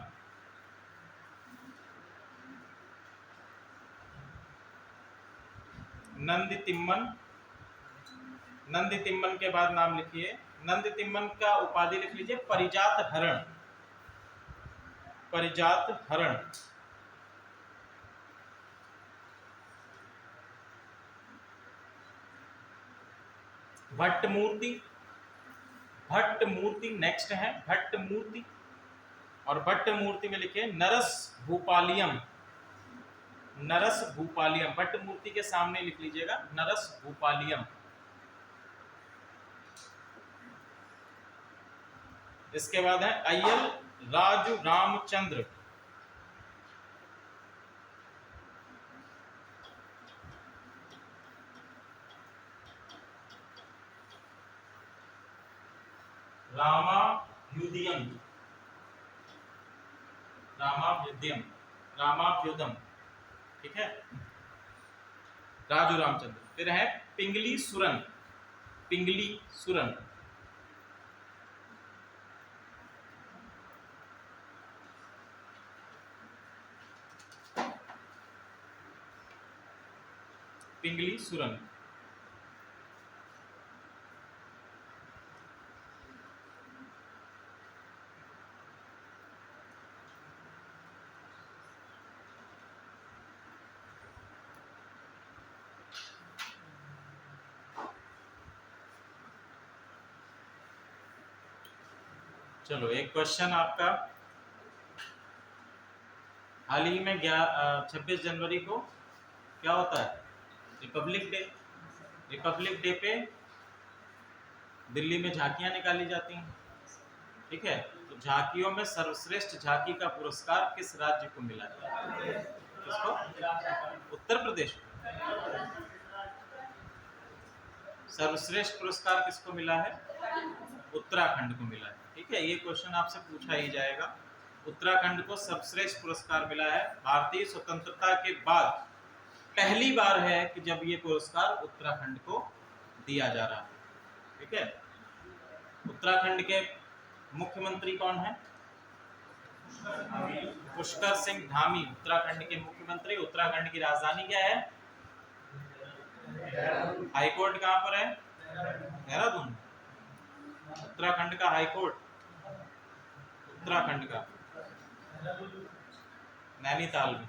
नंदी तिम्मन। नंदी तिम्मन के बाद नाम लिखिए, नंदी तिम्मन का उपाधि लिख लीजिए परिजात हरण। परिजात हरण। भट्टमूर्ति। भट्टमूर्ति नेक्स्ट है, भट्टमूर्ति। और भट्टमूर्ति में लिखिए नरस भूपालियम। नरस भूपालियम, भट्टमूर्ति के सामने लिख लीजिएगा नरस भूपालियम। इसके बाद है अय्यल राजू रामचंद्र। रामाभ्युदयम, रामाभ्युदयम, रामाभ्युदम, ठीक है, राजू रामचंद्र। फिर है पिंगली सुरन, पिंगली सुरन, पिंगली सुरन। चलो एक क्वेश्चन आपका, हाल ही में 26 जनवरी को क्या होता है? Republic day. रिपब्लिक डे पे दिल्ली में झांकियां निकाली जाती हैं, ठीक है। तो झांकियों में सर्वश्रेष्ठ झांकी का पुरस्कार किस राज्य को मिला है? किसको? उत्तर प्रदेश। सर्वश्रेष्ठ पुरस्कार किसको मिला है? उत्तराखंड को मिला है, ठीक है। ये क्वेश्चन आपसे पूछा ही जाएगा। उत्तराखंड को सर्वश्रेष्ठ पुरस्कार मिला है। भारतीय स्वतंत्रता के बाद पहली बार है कि जब ये पुरस्कार उत्तराखंड को दिया जा रहा है, ठीक है। उत्तराखंड के मुख्यमंत्री कौन है? पुष्कर सिंह धामी उत्तराखंड के मुख्यमंत्री। उत्तराखंड की राजधानी क्या है? हाईकोर्ट कहाँ पर है? देहरादून। उत्तराखंड का हाईकोर्ट, उत्तराखंड का नैनीताल में,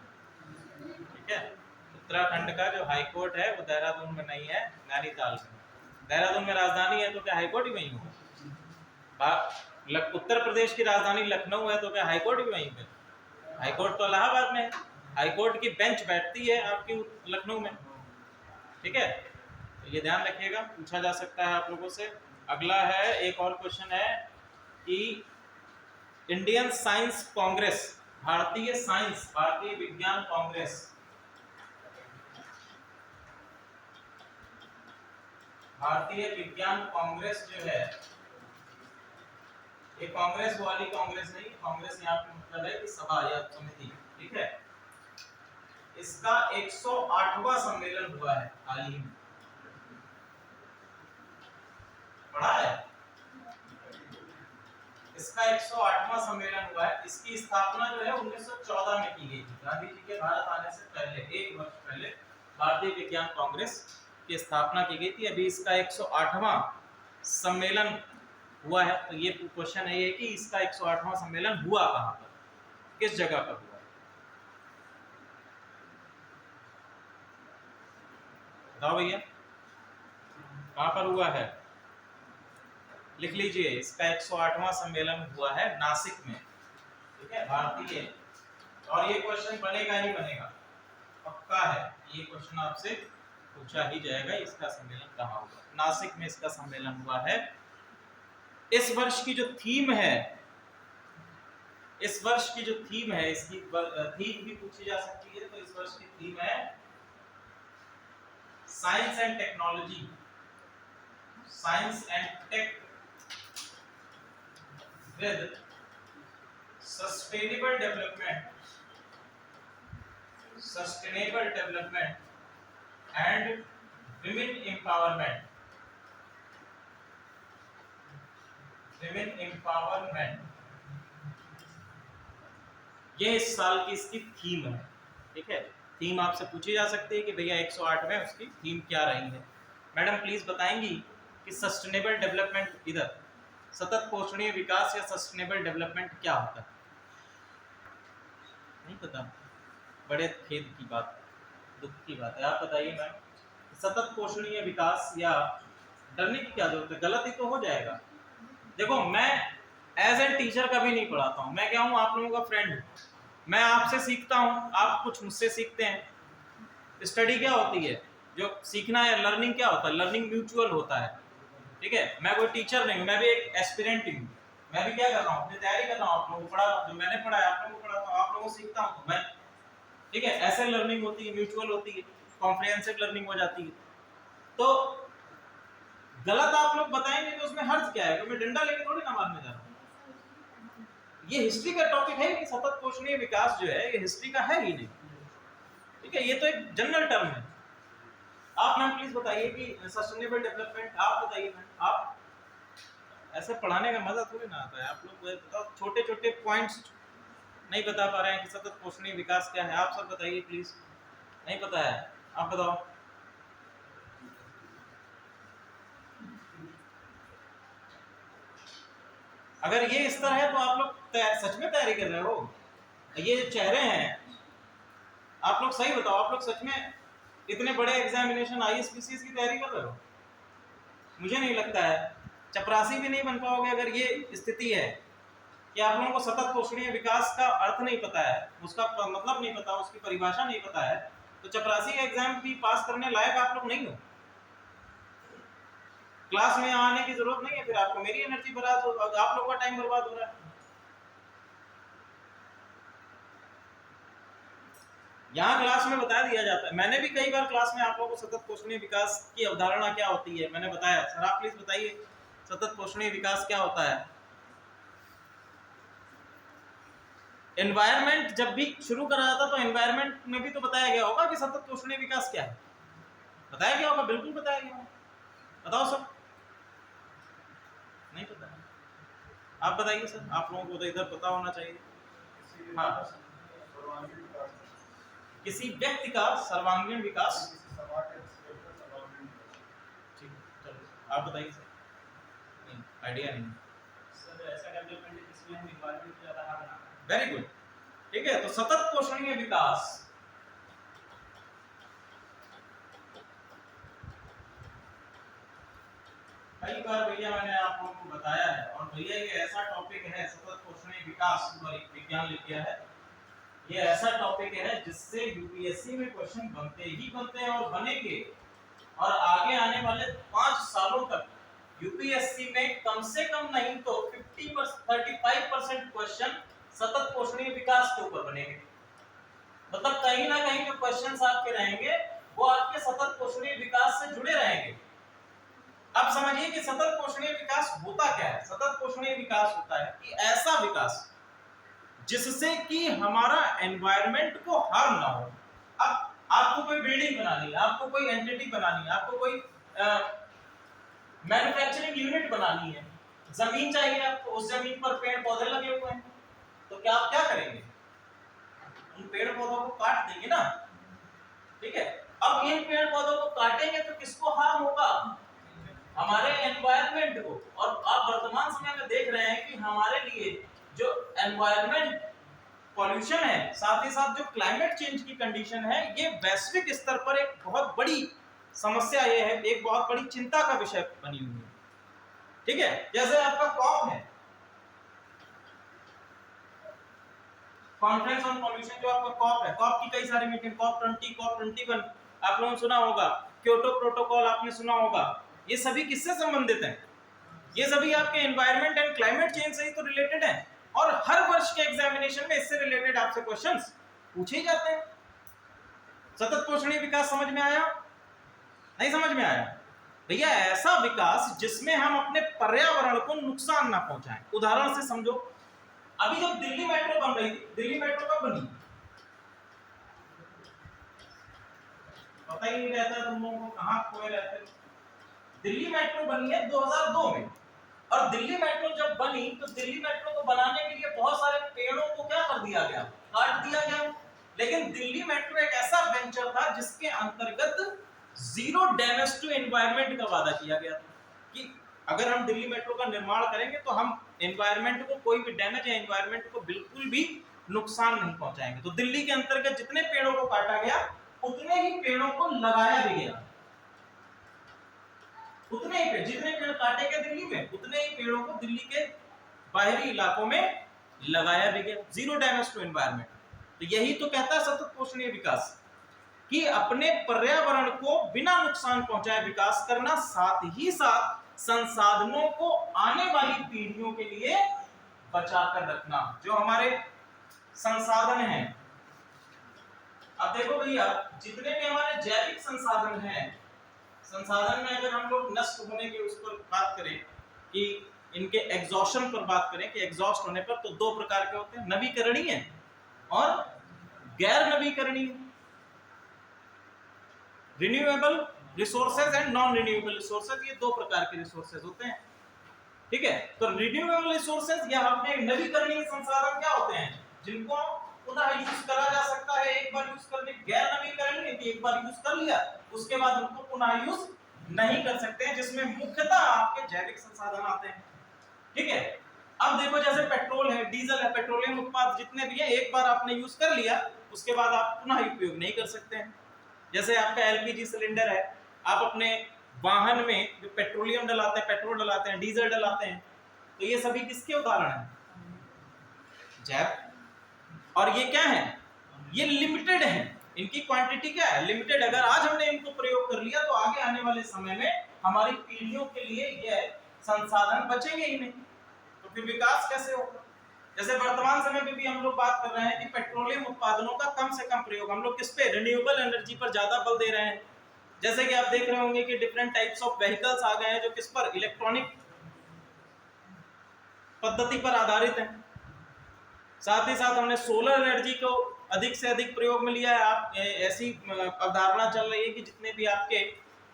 ठीक है। उत्तराखंड का जो हाईकोर्ट है वो देहरादून में नहीं है, नैनीताल में। देहरादून में राजधानी है तो क्या हाईकोर्ट ही वहीं होगा? उत्तर प्रदेश की राजधानी लखनऊ है तो क्या हाईकोर्ट भी वहीं पे? हाईकोर्ट तो इलाहाबाद में है। हाईकोर्ट की बेंच बैठती है आपकी लखनऊ में, ठीक है। तो ये ध्यान रखिएगा, पूछा जा सकता है आप लोगों से। अगला है, एक और क्वेश्चन है कि इंडियन साइंस कांग्रेस, भारतीय साइंस, भारतीय विज्ञान कांग्रेस, भारतीय विज्ञान कांग्रेस जो है, ये कांग्रेस वाली कांग्रेस नहीं, कांग्रेस यहाँ पे मतलब है कि सभा या समिति, ठीक है। इसका 108वां सम्मेलन हुआ है हाल ही में, पढ़ा है? इसका 108वां सम्मेलन हुआ है। इसकी स्थापना जो है 1914 में की गई थी, गांधी जी के भारत आने से पहले, एक वर्ष पहले भारतीय विज्ञान कांग्रेस की स्थापना की गई थी। अभी इसका 108वां सम्मेलन हुआ है। तो ये क्वेश्चन है कि इसका 108वां सम्मेलन हुआ कहाँ पर, किस जगह पर हुआ? बताओ भैया, कहाँ पर हुआ है? लिख लीजिए, इसका 108वां सम्मेलन हुआ है नासिक में, ठीक है, भारतीय। और ये क्वेश्चन बनेगा ही बनेगा, पक्का है। ये क्वेश्चन आपसे पूछा ही जाएगा, इसका सम्मेलन कहाँ हुआ? नासिक में इसका सम्मेलन हुआ है। इस वर्ष की जो थीम है, इस वर्ष की जो थीम है, इसकी थीम भी पूछी जा सकती है। तो इस वर्ष की थीम है science and technology, science and tech with sustainable development, sustainable development and women empowerment, women empowerment, ये इस साल की इसकी थीम है, ठीक है। थीम आपसे पूछी जा सकती है कि भैया 108 में उसकी थीम क्या रही है। मैडम प्लीज बताएंगी कि सस्टेनेबल डेवलपमेंट, इधर सतत पोषणीय विकास या सस्टेनेबल डेवलपमेंट क्या होता है? नहीं पता? बड़े खेद की बात, दुख की बात है। आप बताइए मैम, सतत पोषणीय विकास या डरने की क्या जरूरत है? गलत ही तो हो जाएगा। देखो, मैं एज ए टीचर कभी नहीं पढ़ाता हूँ, मैं क्या हूँ? आप लोगों का फ्रेंड हूँ। मैं आपसे सीखता हूँ, आप कुछ मुझसे सीखते हैं। स्टडी क्या होती है? जो सीखना है, लर्निंग क्या होता है? लर्निंग म्यूचुअल होता है, ठीक है। मैं कोई टीचर नहीं हूँ, मैं भी एक एस्पिरेंट ही हूँ। मैं भी क्या कर रहा हूँ? अपनी तैयारी कर रहा हूँ, आप लोगों को पढ़ा रहा हूँ। जो मैंने पढ़ा है आप लोगों को पढ़ाता हूँ, आप लोगों को सीखता हूँ तो मैं, ठीक है। ऐसे लर्निंग होती है, म्यूचुअल होती है, कॉम्प्रिहेंसिव लर्निंग हो जाती है। तो गलत आप लोग बताएंगे तो उसमें हर्ज क्या है? तो मैं डंडा लेके थोड़ी ना मारने जा रहा हूँ। ये हिस्ट्री का टॉपिक है कि सतत पोषणीय विकास जो है ये हिस्ट्री का है ही नहीं, ठीक है? ये तो एक जनरल टर्म है। आप मैम प्लीज बताइए कि सस्टेनेबल डेवलपमेंट, आप बताइए मैम, आप ऐसे पढ़ाने का मजा थोड़ी ना आता है। आप लोग बताओ, छोटे छोटे पॉइंट्स नहीं बता पा रहे हैं कि सतत पोषणीय विकास क्या है। आप सब बताइए प्लीज, नहीं पता है आप बताओ। अगर ये इस तरह है तो आप लोग सच में तैयारी कर रहे हो? ये चेहरे हैं, आप लोग सही बताओ, आप लोग सच में इतने बड़े एग्जामिनेशन आईएएस की तैयारी कर रहे हो? मुझे नहीं लगता है। चपरासी भी नहीं बन पाओगे अगर ये स्थिति है कि आप लोगों को सतत पोषणीय विकास का अर्थ नहीं पता है, उसका मतलब नहीं पता, उसकी परिभाषा नहीं पता है, तो चपरासी का एग्जाम भी पास करने लायक आप लोग नहीं हो। क्लास में आने की जरूरत नहीं है, फिर आपको मेरी एनर्जी बर्बाद हो, आप लोगों का टाइम बर्बाद हो रहा है। यहाँ क्लास में बता दिया जाता है, मैंने भी कई बार क्लास में आप लोगों को सतत पोषणीय विकास की अवधारणा क्या होती है मैंने बताया। सर आप प्लीज बताइए सतत पोषणीय विकास क्या होता है? एनवायरनमेंट जब भी शुरू करा था तो एनवायरनमेंट में भी तो बताया गया होगा कि सतत पोषणीय विकास क्या है, बताया गया होगा, बिल्कुल बताया गया होगा। बताओ सर, नहीं पता है? आप बताइए सर, आप लोगों को तो इधर पता होना चाहिए। हाँ, किसी व्यक्ति का सर्वांगीण विकास, ठीक है, चलो आप बताइए सर। नहीं, आइडिया नहीं सर। ऐसा डेवलपमेंट जिसमें हम एनवायरनमेंट को ज्यादा हार्म ना करें। वेरी गुड, ठीक है। तो सतत पोषणीय विकास कई बार भैया मैंने आप लोगों को बताया है, और भैया ये ऐसा टॉपिक है, सतत पोषणीय विकास पर एक विज्ञान लिख गया है, ये ऐसा टॉपिक है जिससे यूपीएससी में क्वेश्चन बनते ही बनते हैं और बनेंगे, और आगे आने वाले 5 सालों तक यूपीएससी में कम से कम नहीं तो 35% क्वेश्चन सतत पोषणीय विकास के ऊपर बनेंगे। मतलब कहीं ना कहीं जो क्वेश्चंस आपके रहेंगे वो आपके सतत पोषणीय विकास से जुड़े रहेंगे। अब समझिए कि सतत पोषणीय विकास होता क्या है। सतत पोषणीय विकास होता है कि ऐसा विकास जिससे कि हमारा एनवायरनमेंट को हार्म ना हो। अब आपको कोई बिल्डिंग बनानी है, आपको कोई एंटिटी बनानी है, आपको कोई मैन्युफैक्चरिंग यूनिट बनानी है, जमीन चाहिए आपको, उस जमीन पर पेड़ पौधे लगे हुए हैं, तो क्या आप क्या करेंगे? उन पेड़ पौधों को काट देंगे ना, ठीक है? अब इन पेड़ पौधों को काटेंगे तो किसको हार्म होगा? हमारे एनवायरनमेंट को। और आप वर्तमान समय में देख रहे हैं कि हमारे लिए जो एनवायरनमेंट पॉल्यूशन है, साथ ही साथ जो क्लाइमेट चेंज की कंडीशन है, ये वैश्विक स्तर पर एक बहुत बड़ी समस्या ये है, एक बहुत बड़ी चिंता का विषय बनी हुई है, ठीक है? जैसे आपका कॉप है, कॉन्फ्रेंस ऑन पॉल्यूशन, जो आपका कॉप है, कॉप की कई सारी मीटिंग, कॉप 20, कॉप 21 आप लोगों ने सुना होगा, क्योटो प्रोटोकॉल आपने सुना होगा, ये सभी किससे संबंधित हैं? ये सभी आपके एनवायरनमेंट एंड क्लाइमेट चेंज से ही तो रिलेटेड है, और हर वर्ष के एग्जामिनेशन में इससे रिलेटेड आपसे क्वेश्चंस पूछे जाते हैं। सतत पोषणीय विकास समझ में आया? नहीं समझ में आया? भैया ऐसा विकास जिसमें हम अपने पर्यावरण को नुकसान ना पहुंचाएं। उदाहरण से समझो, अभी जब दिल्ली मेट्रो बन रही थी, दिल्ली मेट्रो कब बनी? पता ही नहीं रहता तुम लोगों को, कहां खोए रहते हो। दिल्ली मेट्रो बनी है 2002 में, और दिल्ली मेट्रो जब बनी तो दिल्ली मेट्रो को बनाने के लिए बहुत सारे पेड़ों को क्या कर दिया गया? काट दिया गया। लेकिन दिल्ली मेट्रो एक ऐसा वेंचर था जिसके अंतर्गत जीरो डैमेज टू एनवायरनमेंट का वादा किया गया था कि अगर हम दिल्ली मेट्रो का निर्माण करेंगे तो हम एनवायरनमेंट को कोई भी डैमेज या एनवायरनमेंट को बिल्कुल भी नुकसान नहीं पहुंचाएंगे। तो दिल्ली के अंतर्गत जितने पेड़ों को काटा गया उतने ही पेड़ों को लगाया भी गया, उतने ही पेड़, जितने पेड़ काटे गए दिल्ली में उतने ही पेड़ों को दिल्ली के बाहरी इलाकों में लगाया भी गया, जीरो डैमेज टू एनवायरनमेंट। तो यही तो कहता है सतत पोषणीय विकास, कि अपने पर्यावरण को बिना नुकसान पहुंचाए विकास करना, साथ ही साथ संसाधनों को आने वाली पीढ़ियों के लिए बचा कर रखना। जो हमारे संसाधन हैं, अब देखो भैया, जितने भी हमारे जैविक संसाधन हैं, संसाधन में अगर हम लोग नष्ट होने के उस पर बात करें कि इनके एग्जॉशन पर बात करें कि एग्जॉस्ट होने पर, तो दो प्रकार के होते हैं, नवीकरणीय और गैर नवीकरणीय। Renewable resources and non renewable resources, ये दो प्रकार के रिसोर्सेज होते हैं। ठीक है, तो रिन्यूएबल रिसोर्सेज या अपने नवीकरणीय संसाधन क्या होते हैं, जिनको पुनः यूज करा जा सकता है एक बार यूज करने। गैर नवीकरणीय कि एक बार यूज कर लिया उसके बाद उनको पुनः यूज नहीं कर सकते हैं, जिसमें मुख्यतः आपके जैविक संसाधन आते हैं। ठीक है, अब देखो जैसे पेट्रोल है, डीजल है, पेट्रोलियम उत्पाद जितने भी है, एक बार आपने यूज कर लिया उसके बाद आप पुनः उपयोग नहीं कर सकते हैं। जैसे आपका एलपीजी सिलेंडर है, आप अपने वाहन में जो पेट्रोलियम डलाते हैं, पेट्रोल डलाते हैं, डीजल डलाते हैं, तो ये सभी किसके उदाहरण हैं, जैव। और ये क्या है, ये लिमिटेड है, इनकी क्वांटिटी क्या है, लिमिटेड। अगर आज हमने इनको प्रयोग कर लिया तो आगे आने वाले समय में हमारी पीढ़ियों के लिए ये संसाधन बचेंगे ही नहीं, तो फिर विकास कैसे होगा। जैसे वर्तमान समय में भी हम लोग बात कर रहे हैं कि पेट्रोलियम उत्पादनों का कम से कम प्रयोग, हम लोग किस पे, रिन्यूएबल एनर्जी पर ज्यादा बल दे रहे हैं। जैसे कि आप देख रहे होंगे कि डिफरेंट टाइप्स ऑफ व्हीकल्स आ गए हैं जो किस पर, इलेक्ट्रॉनिक पद्धति पर आधारित हैं। साथ ही साथ हमने सोलर एनर्जी को अधिक से अधिक प्रयोग में लिया है। आप ऐसी अवधारणा चल रही है कि जितने भी आपके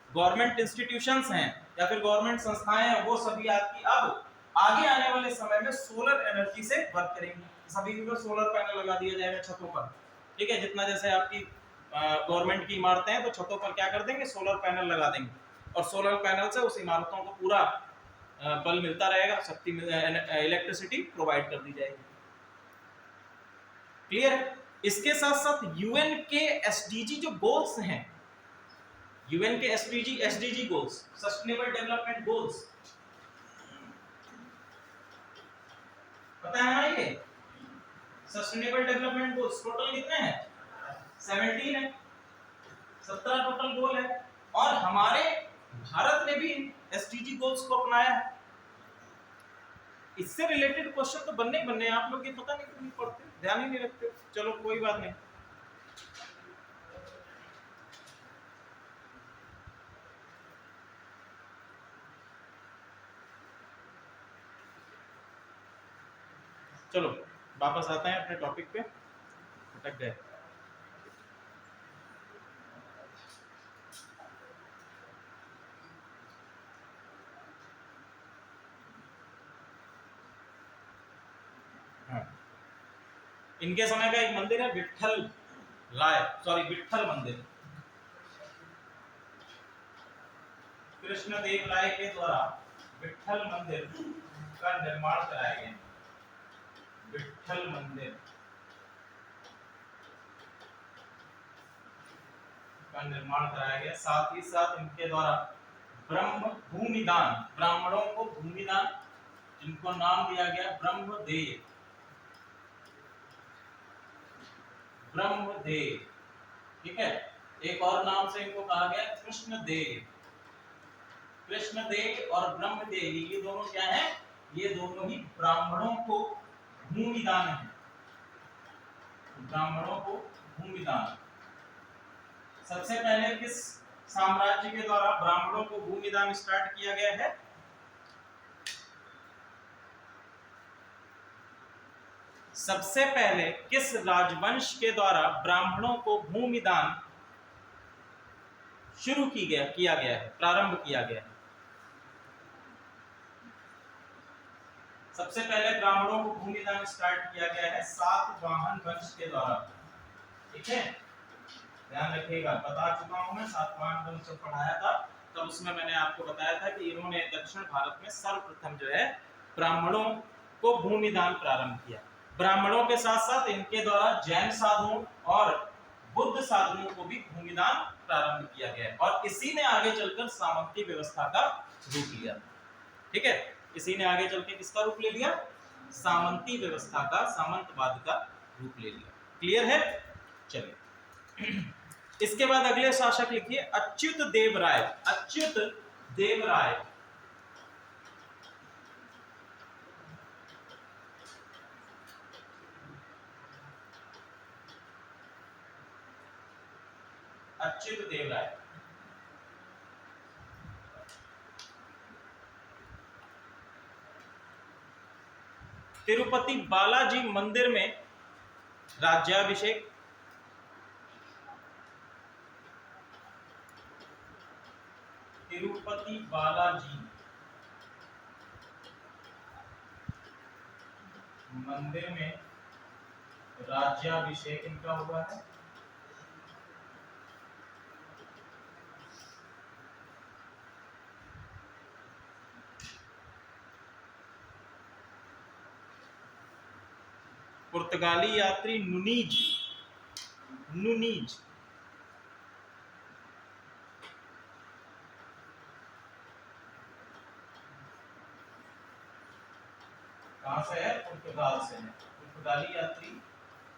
गवर्नमेंट इंस्टीट्यूशंस हैं या फिर गवर्नमेंट संस्थाएं हैं, वो सभी आपकी अब आगे आने वाले समय में सोलर एनर्जी से वर्क करेंगी। सभी के ऊपर सोलर पैनल लगा दिया जाएगा छतों पर। ठीक है, जितना जैसे आपकी गवर्नमेंट की इमारतें हैं तो छतों पर क्या कर देंगे, सोलर पैनल लगा देंगे, और सोलर पैनल से उस इमारतों को पूरा बल मिलता रहेगा, शक्ति, इलेक्ट्रिसिटी प्रोवाइड कर दी जाएगी। क्लियर। इसके साथ साथ यूएन के एसडीजी जो गोल्स हैं, यूएन के SDG goals, sustainable development goals, पता है ना, ये सस्टेनेबल डेवलपमेंट गोल्स टोटल कितने हैं, 17 है, 17 टोटल गोल है। और हमारे भारत ने भी एसडीजी गोल्स को अपनाया है। इससे रिलेटेड क्वेश्चन तो बनने ही बनने हैं, आप लोग ये पता नहीं क्यों नहीं पढ़ते, ध्यान ही नहीं रखते। चलो कोई बात नहीं। चलो वापस आते हैं अपने टॉपिक पे, अटक गए। हाँ, इनके समय का एक मंदिर है विट्ठल विट्ठल मंदिर, कृष्णदेव राय के द्वारा विट्ठल मंदिर का निर्माण कराया गया। विट्ठल मंदिर का निर्माण कराया गया। साथ ही साथ इनके द्वारा ब्रह्म भूमिदान, ब्राह्मणों को भूमिदान, जिनको नाम दिया गया ब्रह्मदेव, ब्रह्मदेव। ठीक है, एक और नाम से इनको कहा गया कृष्णदेव। कृष्णदेव और ब्रह्मदेव ये दोनों क्या हैं, ये दोनों ही ब्राह्मणों को भूमिदान है, ब्राह्मणों को भूमिदान। सबसे पहले किस साम्राज्य के द्वारा ब्राह्मणों को भूमिदान स्टार्ट किया गया है, सबसे पहले किस राजवंश के द्वारा ब्राह्मणों को भूमिदान शुरू किया गया है, प्रारंभ किया गया है। सबसे पहले ब्राह्मणों को भूमिदान स्टार्ट किया गया है सातवाहन वंश के द्वारा। ठीक है, ध्यान रखिएगा, बता चुका हूं मैं, सातवाहन वंश जब पढ़ाया था तब उसमें मैंने आपको बताया था कि इन्होंने दक्षिण भारत में सर्वप्रथम जो है ब्राह्मणों को भूमिदान प्रारंभ किया। ब्राह्मणों के साथ साथ इनके द्वारा जैन साधुओं और बुद्ध साधुओं को भी भूमिदान प्रारंभ किया गया, और इसी ने आगे चलकर सामंती व्यवस्था का रूप लिया। ठीक है, इसी ने आगे चल के किसका रूप ले लिया, सामंती व्यवस्था का, सामंतवाद का रूप ले लिया। क्लियर है। चलिए इसके बाद अगले शासक लिखिए अच्युत देव राय। अच्युत देव राय, अच्युत देव राय। तिरुपति बालाजी मंदिर में राज्याभिषेक, तिरुपति बालाजी मंदिर में राज्याभिषेक इनका हुआ है। पुर्तगाली यात्री नुनीज कहां से है? पुर्तगाल से है। पुर्तगाली यात्री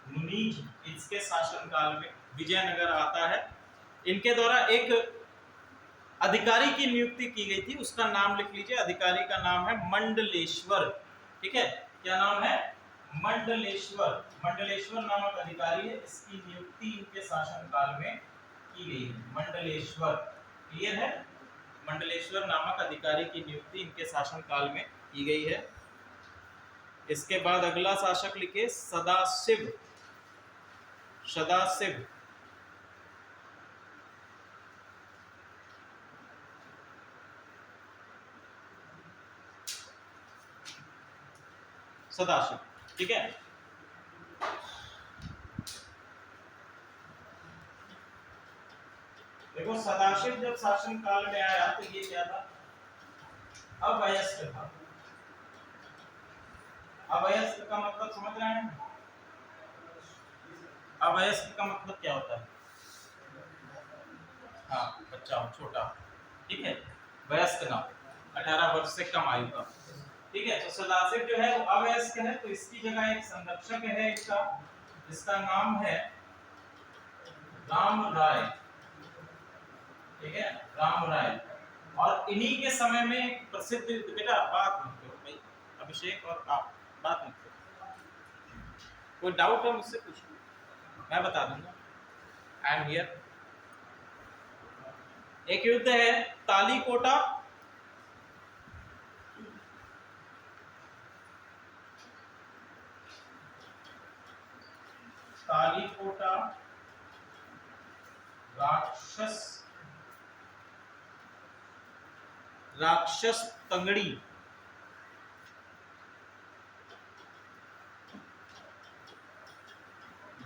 नुनीज, इसके शासनकाल में विजयनगर आता है। इनके द्वारा एक अधिकारी की नियुक्ति की गई थी, उसका नाम लिख लीजिए। अधिकारी का नाम है मंडलेश्वर। ठीक है, क्या नाम है? मंडलेश्वर। मंडलेश्वर नामक अधिकारी है, इसकी नियुक्ति इनके शासनकाल में की गई है। मंडलेश्वर, क्लियर है? मंडलेश्वर नामक अधिकारी की नियुक्ति इनके शासनकाल में की गई है। इसके बाद अगला शासक लिखे सदाशिव। सदाशिव सदाशिव, ठीक है। देखो सदाशिव जब शासन काल में आया तो ये क्या था? अवयस्क था। अवयस्क का मतलब समझ रहे हैं? अवयस्क का मतलब क्या होता है? हाँ, बच्चा हो, छोटा, ठीक है। वयस्क ना, 18 वर्ष से कम आयु का, ठीक है। तो सदाशिव जो है वो अवयस्क है, तो इसकी जगह एक संरक्षक है इसका, जिसका नाम है राम राय, ठीक है, राम राय। और इन्हीं के समय में एक प्रसिद्ध, बेटा बात मत करो भाई, अभिषेक और आप बात मत करो, कोई डाउट है मुझसे पूछो, मैं बता दूंगा, आई एम हियर। एक युद्ध है तालीकोटा, तालीकोटा राक्षस तंगड़ी,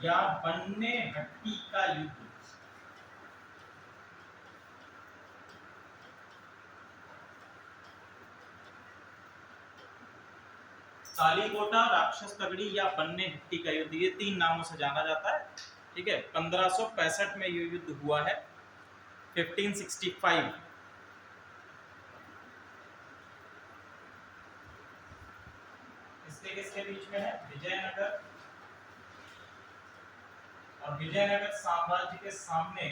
या बन्ने हट्टी का युद्ध। तालीकोटा, राक्षस तगड़ी या बन्ने हट्टी का युद्ध, ये 3 नामों से जाना जाता है, ठीक है। 1565 में ये युद्ध हुआ है। 1565 इसके किसके बीच में है? विजयनगर और विजयनगर साम्राज्य के सामने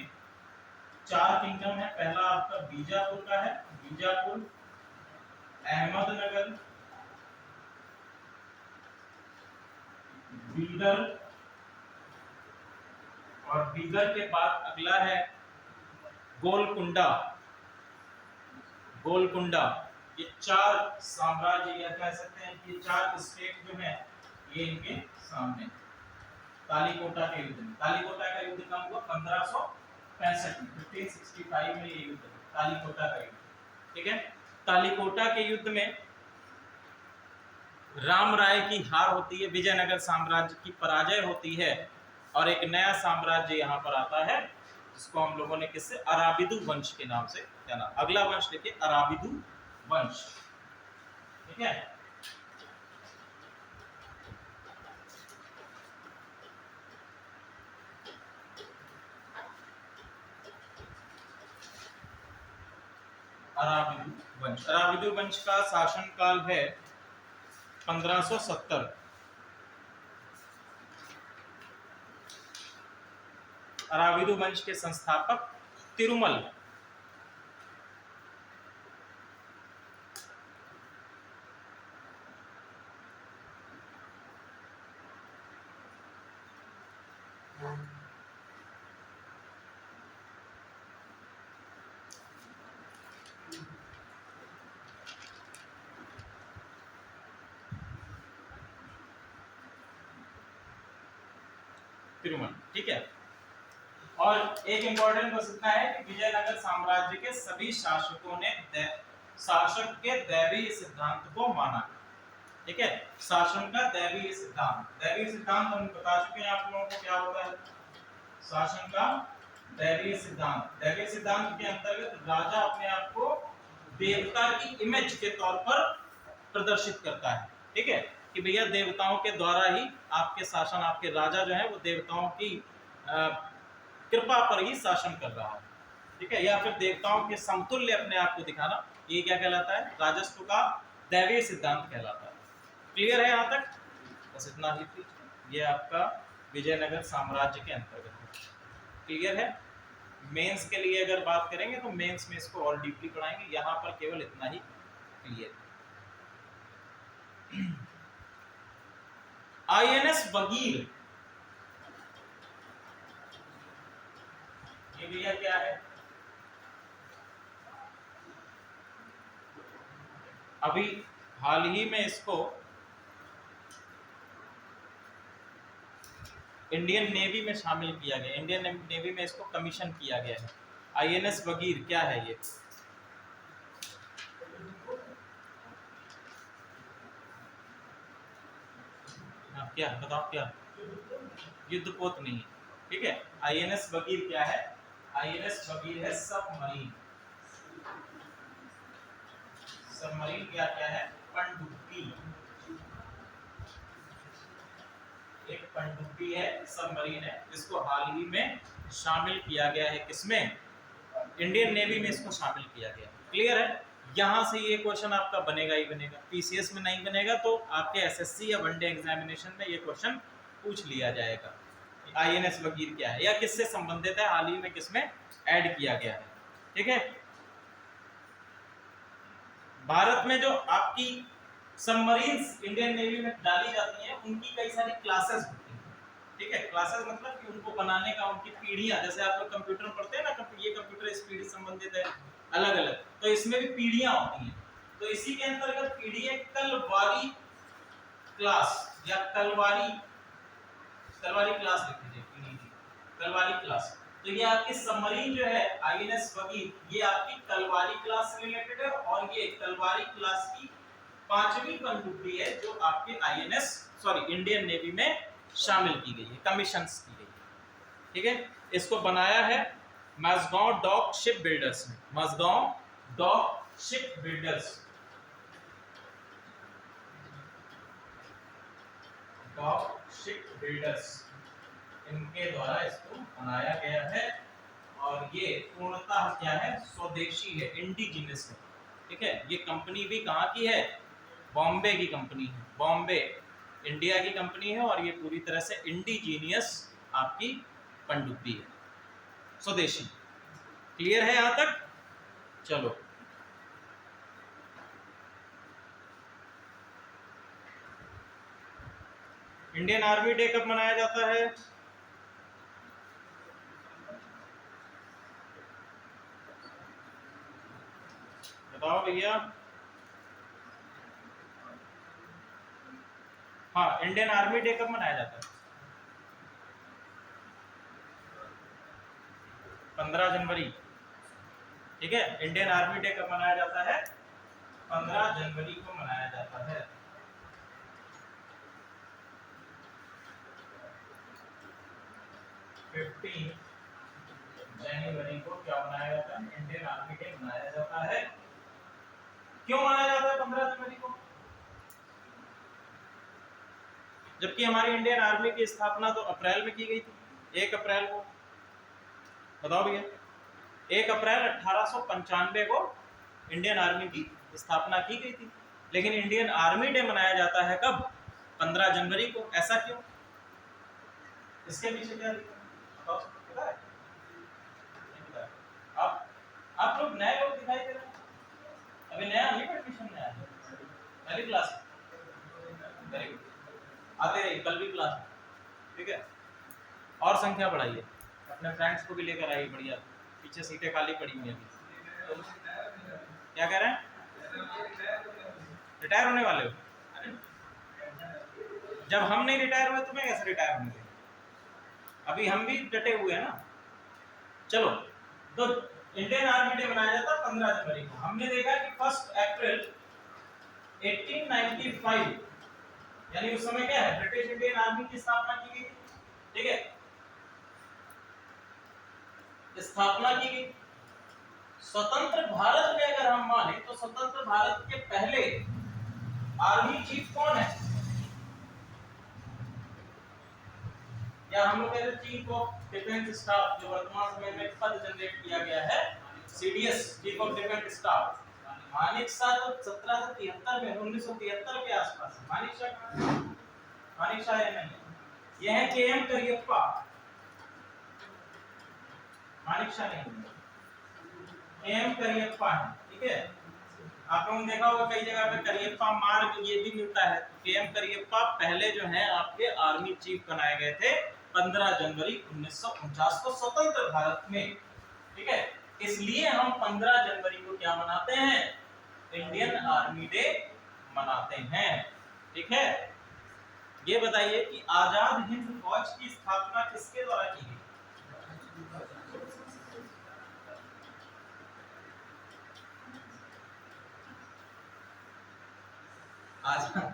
4 किंगडम है। पहला आपका बीजापुर का है, बीजापुर, अहमदनगर, बीदर, और बीदर के बाद अगला है गोलकुंडा। गोलकुंडा, ये 4 साम्राज्य, या कह सकते हैं कि 4 स्टेट जो है ये इनके सामने। तालीकोटा के युद्ध में, तालीकोटा का युद्ध कब हुआ? 1565 में, 1565 में ये युद्ध, तालीकोटा का युद्ध, ठीक है। तालीकोटा के युद्ध में राम राय की हार होती है, विजयनगर साम्राज्य की पराजय होती है, और एक नया साम्राज्य यहाँ पर आता है, जिसको हम लोगों ने किससे? अराबिदु वंश के नाम से जाना। अगला वंश देखिए, अराबिदु वंश, ठीक है। अराबिदु वंश, अराबिदु वंश का शासनकाल है 1570। अराबिदु वंश के संस्थापक तिरुमल, तिरुमल, ठीक है। और एक इंपॉर्टेंट बस इतना है कि विजयनगर साम्राज्य के सभी शासकों ने शासक के दैवीय सिद्धांत को माना, ठीक है। शासन का दैवीय सिद्धांत हम बता चुके हैं आप लोगों को क्या होता है। शासन का दैवीय सिद्धांत के अंतर्गत राजा अपने आप को देवता की इमेज के तौर पर प्रदर्शित करता है, ठीक है, कि भैया देवताओं के द्वारा ही आपके शासन, आपके राजा जो है वो देवताओं की कृपा पर ही शासन कर रहा है, ठीक है, या फिर देवताओं के समतुल्य अपने आप को दिखाना, ये क्या कहलाता है, राजस्व का दैवीय सिद्धांत कहलाता है। क्लियर है यहाँ तक? बस इतना ही थी, ये आपका विजयनगर साम्राज्य के अंतर्गत है। क्लियर है? मेंस के लिए अगर बात करेंगे तो मेंस में इसको और डीपली पढ़ाएंगे, यहाँ पर केवल इतना ही क्लियर। आईएनएस बगीर, ये भैया क्या है, अभी हाल ही में इसको इंडियन नेवी में शामिल किया गया, इंडियन नेवी में इसको कमीशन किया गया है। आईएनएस बगीर क्या है ये? क्या बताओ, क्या युद्धपोत नहीं है, ठीक है। आईएनएस बगीर क्या है? आईएनएस बगीर है सबमरीन। सबमरीन क्या क्या है? पनडुब्बी, एक पनडुब्बी है, सबमरीन है, इसको हाल ही में शामिल किया गया है, किसमें? इंडियन नेवी में इसको शामिल किया गया। क्लियर है? यहां से ये क्वेश्चन आपका बनेगा ही बनेगा, पीसीएस में नहीं बनेगा तो आपके एसएससी या वनडे एग्जामिनेशन में ये क्वेश्चन पूछ लिया जाएगा। आईएनएस बगीर क्या है या किससे संबंधित है, हाल ही में किसमें ऐड किया गया है, ठीक है। भारत में जो आपकी सबमरीन्स इंडियन नेवी में डाली जाती हैं उनकी कई सारी क्लासेस होती हैं, ठीक है। क्लासेस मतलब कि उनको बनाने का, उनकी पीढ़ियां, जैसे आप लोग कंप्यूटर में पढ़ते हैं ना, ये कंप्यूटर इस पीढ़ी से संबंधित है, अलग अलग, तो इसमें भी पीढ़ियां होती हैं। तो इसी के अंतर्गत पीढ़ी है कलवारी क्लास या कलवारी क्लास लिख लीजिए, कलवारी क्लास। तो ये आपकी सबमरीन जो है आईएनएस बगीर, ये आपकी कलवारी क्लास से रिलेटेड है, और ये कलवारी क्लास की 5वीं पनडुब्बी है जो आपके इंडियन नेवी में शामिल की गई है, कमीशंस की गई है, ठीक है। इसको बनाया है मजगांव डॉक शिप बिल्डर्स ने, Mazagon dock ship builders, dock ship builders, इनके द्वारा इसको बनाया गया है। और ये पूर्णतः क्या है, स्वदेशी है, इंडिजिनस है, ठीक है। ये कंपनी भी कहाँ की है? बॉम्बे की कंपनी है, बॉम्बे इंडिया की कंपनी है, और ये पूरी तरह से इंडिजीनियस आपकी पनडुब्बी है, स्वदेशी। क्लियर है यहाँ तक? चलो, इंडियन आर्मी डे कब मनाया जाता है? बताओ भैया। हाँ, इंडियन आर्मी डे कब मनाया जाता है? 15 जनवरी, ठीक है। इंडियन आर्मी डे कब मनाया जाता है? 15 जनवरी को मनाया जाता है। जनवरी को क्या मनाया जाता है? इंडियन आर्मी डे मनाया जाता है। क्यों मनाया जाता है 15 जनवरी को? जबकि हमारी इंडियन आर्मी की स्थापना तो अप्रैल में की गई थी, 1 अप्रैल को। बताओ भैया, 1 अप्रैल 1895 को इंडियन आर्मी की स्थापना की गई थी, लेकिन इंडियन आर्मी डे मनाया जाता है कब? 15 जनवरी को। ऐसा क्यों? इसके पीछे क्या बताओ, पता है? आप लोग नए लोग दिखाई दे रहे हैं, अभी नया नहीं एडमिशन में आया, पहली क्लास, वेरी गुड, आते रहिए, कल भी क्लास, ठीक है। और संख्या बढ़ाइए, अपने फ्रेंड्स को भी लेकर आइए, बढ़िया, पीछे सीटें खाली पड़ी हुई हैं। क्या कह रहे हैं? रिटायर होने वाले हो? जब हम नहीं रिटायर हुए तुम्हें कैसे रिटायर होने देंगे? अभी हम भी डटे हुए हैं ना। चलो, तो इंडियन आर्मी डे मनाया जाता है 15 जनवरी को। हमने देखा कि 1 अप्रैल 1895 यानी उस समय क्या है, ब्रिटिश इंडियन आर्मी की स्थापना की गई। ठीक है, स्थापना की गई। स्वतंत्र भारत में अगर हम माने तो स्वतंत्र भारत के पहले आर्मी चीफ कौन है, या हम लोग कहते हैं चीफ ऑफ डिफेंस स्टाफ, जो वर्तमान समय में पद जनरेट किया गया है, CDS, chief of defence staff. Manik Shah तो 1773 में, 1973 के आसपास। मानिक शाह, मानिक शाह ये नहीं, यह है केएम करियप्पा। मानिक शाह नहीं, केएम करियप्पा है। ठीक है, आप लोगों ने देखा होगा कई जगह पे करियप्पा मार्ग ये भी मिलता है। केएम करियप्पा पहले जो है आपके आर्मी चीफ बनाए गए थे 15 जनवरी 1949 को स्वतंत्र भारत में। ठीक है, इसलिए हम 15 जनवरी को क्या मनाते हैं, इंडियन आर्मी डे मनाते हैं। ठीक है, ये बताइए कि आजाद हिंद फौज की स्थापना किसके द्वारा की गई? आजाद,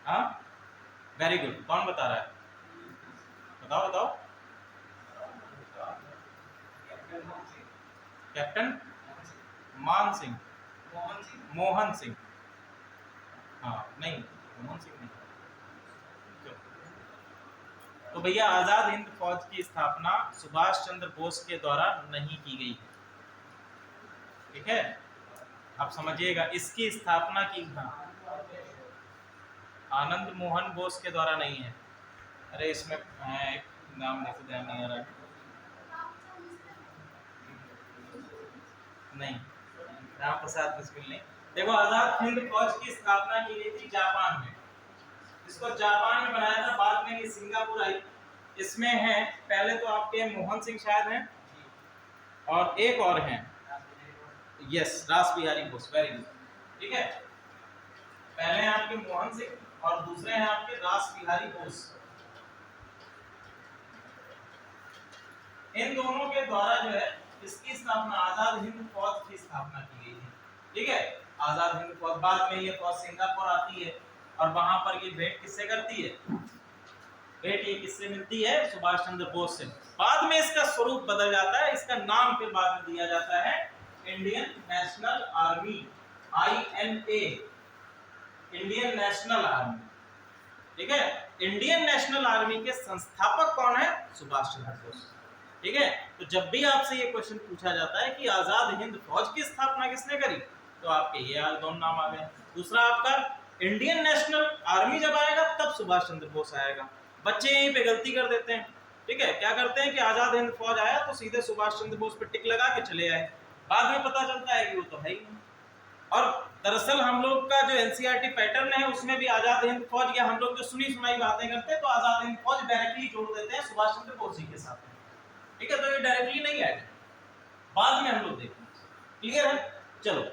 हाँ, वेरी गुड। कौन बता रहा है, बताओ बताओ। कैप्टन मान सिंह, मोहन सिंह। हाँ नहीं, मोहन सिंह नहीं। तो भैया आजाद हिंद फौज की स्थापना सुभाष चंद्र बोस के द्वारा नहीं की गई। ठीक है, आप समझिएगा, इसकी स्थापना की आनंद मोहन बोस के द्वारा नहीं है। अरे इसमें एक नाम देखो, ध्यान नहीं आ रहा है। नहीं, राम प्रसाद बिस्मिल नहीं। देखो, आजाद हिंद फौज की स्थापना की गई थी जापान में। इसको जापान में बनाया था, बाद में ये सिंगापुर आई। इसमें है, पहले तो आपके मोहन सिंह शायद हैं, और एक और हैं, यस, रास बिहारी बोस। Very good. ठीक है, पहले हैं आपके मोहन सिंह और दूसरे हैं आपके रास बिहारी बोस। इन दोनों के द्वारा जो है इसकी स्थापना, आजाद हिंद फौज की स्थापना की गई थी। ठीक है, आजाद हिंद फौज, बाद में ये फौज सिंगापुर आती है और वहां पर ये भेंट किससे करती है, भेंट ये किससे मिलती है, सुभाष चंद्र बोस से। बाद में इसका स्वरूप बदल जाता है, इसका नाम फिर बाद में दिया जाता है Indian national army, INA, Indian national army. ठीक है, इंडियन नेशनल आर्मी के संस्थापक कौन है, सुभाष चंद्र बोस। ठीक है, तो जब भी आपसे ये क्वेश्चन पूछा जाता है कि आजाद हिंद फौज की स्थापना किसने करी, तो आपके ये दोनों नाम आ गए। दूसरा आपका इंडियन नेशनल आर्मी जब आएगा तब सुभाष चंद्र बोस आएगा। बच्चे यहीं पे गलती कर देते हैं। ठीक है, क्या करते हैं कि आजाद हिंद फौज आया तो सीधे सुभाष चंद्र बोस पे टिक लगा के चले आए, बाद में पता चलता है कि वो तो है ही नहीं। और दरअसल हम लोग का जो एनसीईआरटी पैटर्न है उसमें भी आजाद हिंद फौज, या हम लोग जो सुनी सुनाई बातें करते हैं तो आजाद हिंद फौज डायरेक्टली जोड़ देते हैं सुभाष चंद्र बोस जी के साथ। ठीक है, तो ये डायरेक्टली नहीं आएगा, बाद में हम लोग देखेंगे। क्लियर है? चलो,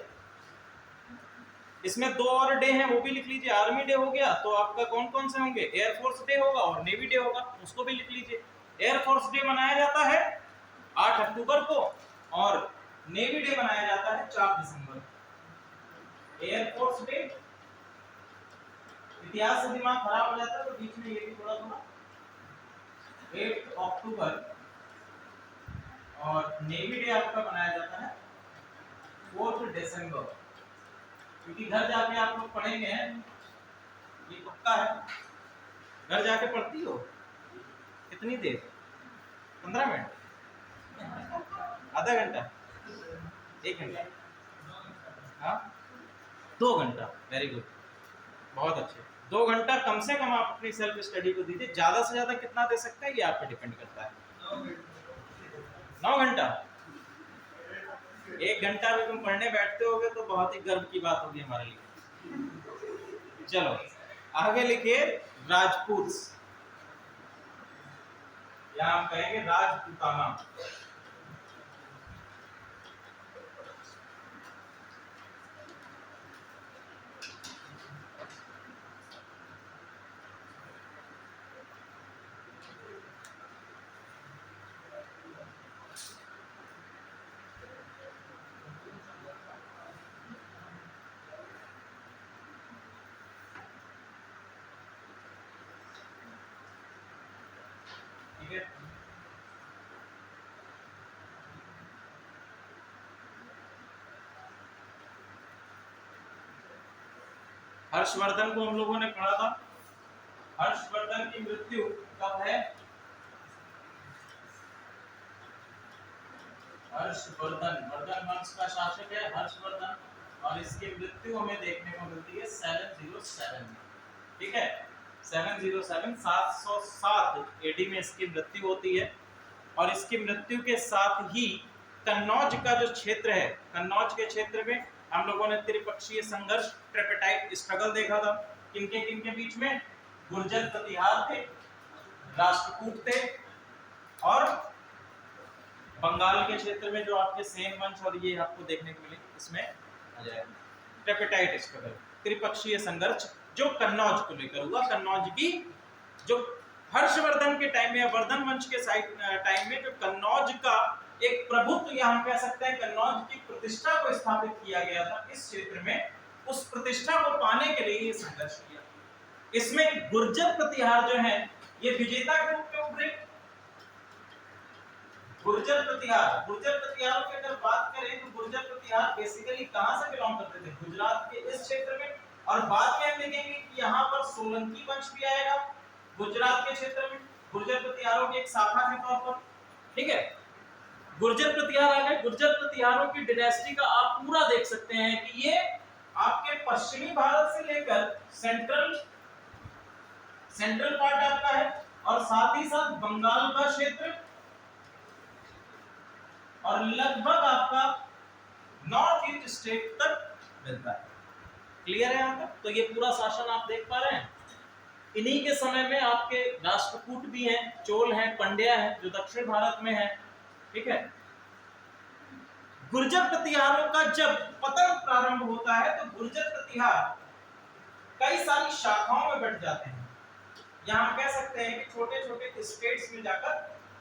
इसमें 2 और डे हैं, वो भी लिख लीजिए। आर्मी डे हो गया, तो आपका कौन कौन से होंगे, एयरफोर्स डे होगा और नेवी डे होगा, उसको भी लिख लीजिए। एयरफोर्स डे मनाया जाता है 8 अक्टूबर को और नेवी डे मनाया जाता है 4 दिसंबर। एयरफोर्स डे, इतिहास से दिमाग खराब हो जाता है तो बीच में ये भी थोड़ा थोड़ा, 8 अक्टूबर, और नेवी डे आपका बनाया जाता है 4 दिसंबर। क्योंकि घर जाके आप लोग पढ़ेंगे, ये पक्का है, घर जाके पढ़ती हो कितनी देर, 15 मिनट, आधा घंटा, 1 घंटा, हाँ 2 घंटा। वेरी गुड, बहुत अच्छे। 2 घंटा कम से कम आप अपनी सेल्फ स्टडी को दीजिए। ज्यादा से ज्यादा कितना दे सकते हैं ये आप पे डिपेंड करता है। 9 घंटा, 1 घंटा भी तुम पढ़ने बैठते होगे तो बहुत ही गर्व की बात होगी हमारे लिए। चलो आगे लिखिए, राजपूत, या हम कहेंगे राजपूताना। है। हर्षवर्धन को हम लोगों ने पढ़ा था। हर्षवर्धन की मृत्यु कब है? हर्षवर्धन, वर्धन वंश का शासक है हर्षवर्धन, और इसकी मृत्यु हमें देखने को मिलती है 707 में। ठीक है, 707 707 एडी में इसकी मृत्यु होती है। और इसकी मृत्यु के साथ ही कन्नौज का जो क्षेत्र है, कन्नौज के क्षेत्र में हम लोगों ने त्रिपक्षीय संघर्ष, ट्रिपेटाइट स्ट्रगल देखा था। किनके बीच में? गुर्जर प्रतिहार थे, राष्ट्रकूट थे, और बंगाल के क्षेत्र में जो आपके सेन वंश, और ये आपको देखने को मिले इसमें आ जाएगा ट्रिपेटाइट स्ट्रगल, त्रिपक्षीय संघर्ष जो कन्नौज को लेकर हुआ। कन्नौज की जो हर्षवर्धन के टाइम में या वर्धन वंश के टाइम में जो कन्नौज का एक प्रभुत्व, या हम कह सकते हैं कन्नौज की प्रतिष्ठा को स्थापित किया गया था इस क्षेत्र में, उस प्रतिष्ठा को पाने के लिए ये संघर्ष किया। इसमें गुर्जर प्रतिहार जो है ये विजेता के रूप में उभरे। गुर्जर प्रतिहार की अगर बात करें तो गुर्जर प्रतिहार बेसिकली कहां से बिलोंग करते थे? गुजरात के इस क्षेत्र में। और बाद में हम देखेंगे कि यहाँ पर सोलंकी वंश भी आएगा गुजरात के क्षेत्र में, गुर्जर प्रतिहारों की एक शाखा के तौर पर। ठीक है, गुर्जर प्रतिहार आ गए। गुर्जर प्रतिहारों की डायनेस्टी का आप पूरा देख सकते हैं कि ये आपके पश्चिमी भारत से लेकर सेंट्रल पार्ट आपका है, और साथ ही साथ बंगाल का क्षेत्र, और लगभग आपका नॉर्थ ईस्ट स्टेट तक मिलता है। क्लियर है यहाँ तक? तो ये पूरा शासन आप देख पा रहे हैं। इन्हीं के समय में आपके राष्ट्रकूट भी हैं, चोल हैं, पंड्या हैं, जो दक्षिण भारत में है। ठीक है, गुर्जर प्रतिहारों का जब पतन प्रारंभ होता है तो गुर्जर प्रतिहार कई सारी शाखाओं में बढ़ जाते हैं। यहाँ कह सकते हैं कि छोटे छोटे स्टेट्स में जाकर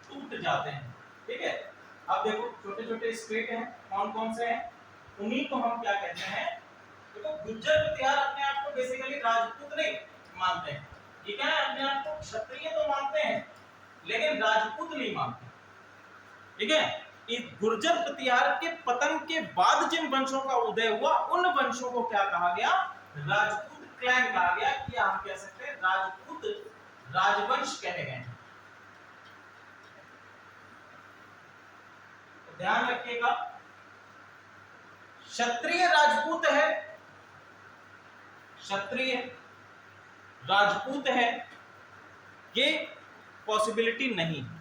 टूट जाते हैं। ठीक है, अब देखो छोटे छोटे स्टेट हैं, कौन कौन से हैं, उन्हीं को हम क्या कहते हैं? देखो गुर्जर प्रतिहार अपने आप को बेसिकली राजपूत नहीं मानते हैं। ये क्या है? अपने आप को क्षत्रिय तो मानते हैं लेकिन राजपूत नहीं मानते। ठीक है, इस गुर्जर प्रतिहार के पतन के बाद जिन वंशों का उदय हुआ उन वंशों को क्या कहा गया? राजपूत क्लैन कहा गया, कि हम कह सकते हैं राजपूत राजवंश कहे गए। तो ध्यान रखिएगा, क्षत्रिय राजपूत है, क्षत्रिय राजपूत है, ये पॉसिबिलिटी नहीं है,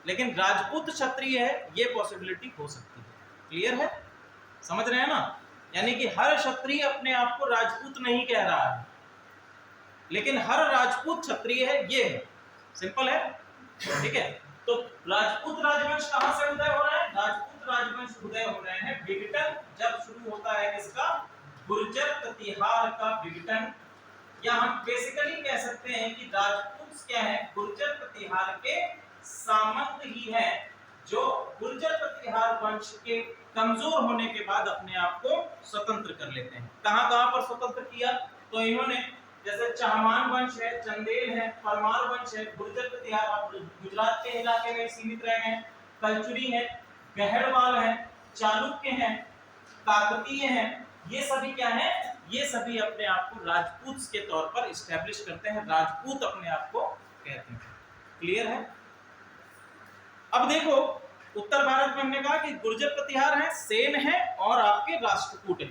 लेकिन राजपूत क्षत्रिय है ये पॉसिबिलिटी हो सकती है। क्लियर है? समझ रहे हैं ना? यानी कि हर क्षत्रिय अपने आप को राजपूत नहीं कह रहा है, लेकिन हर राजपूत क्षत्रिय है, ये है। सिंपल है। ठीक है, तो राजपूत राजवंश कहां से उदय हो रहा है? राजपूत राजवंश उदय हो रहे हैं विघटन जब शुरू होता है किसका? गुर्जर प्रतिहार का विघटन। या हम बेसिकली कह सकते हैं कि राजपूत क्या है? गुर्जर प्रतिहार के सामंत ही है, जो गुर्जर प्रतिहार वंश के कमजोर होने के बाद अपने आप को स्वतंत्र कर लेते हैं। कहां पर स्वतंत्र किया? तो इन्होंने जैसे चाहमान वंश है, चंदेल है, परमार वंश है, गुर्जर प्रतिहार आप गुजरात के इलाके में सीमित रह गए, कलचुरी है, गहड़वाल है, चालुक्य है, काकतीय है, ये सभी क्या है? ये सभी अपने आप को राजपूत के तौर पर इस्टेब्लिश करते हैं, राजपूत अपने आप को कहते हैं। क्लियर है? अब देखो उत्तर भारत में हमने कहा कि गुर्जर प्रतिहार है, सेन है, और आपके राष्ट्रकूट है।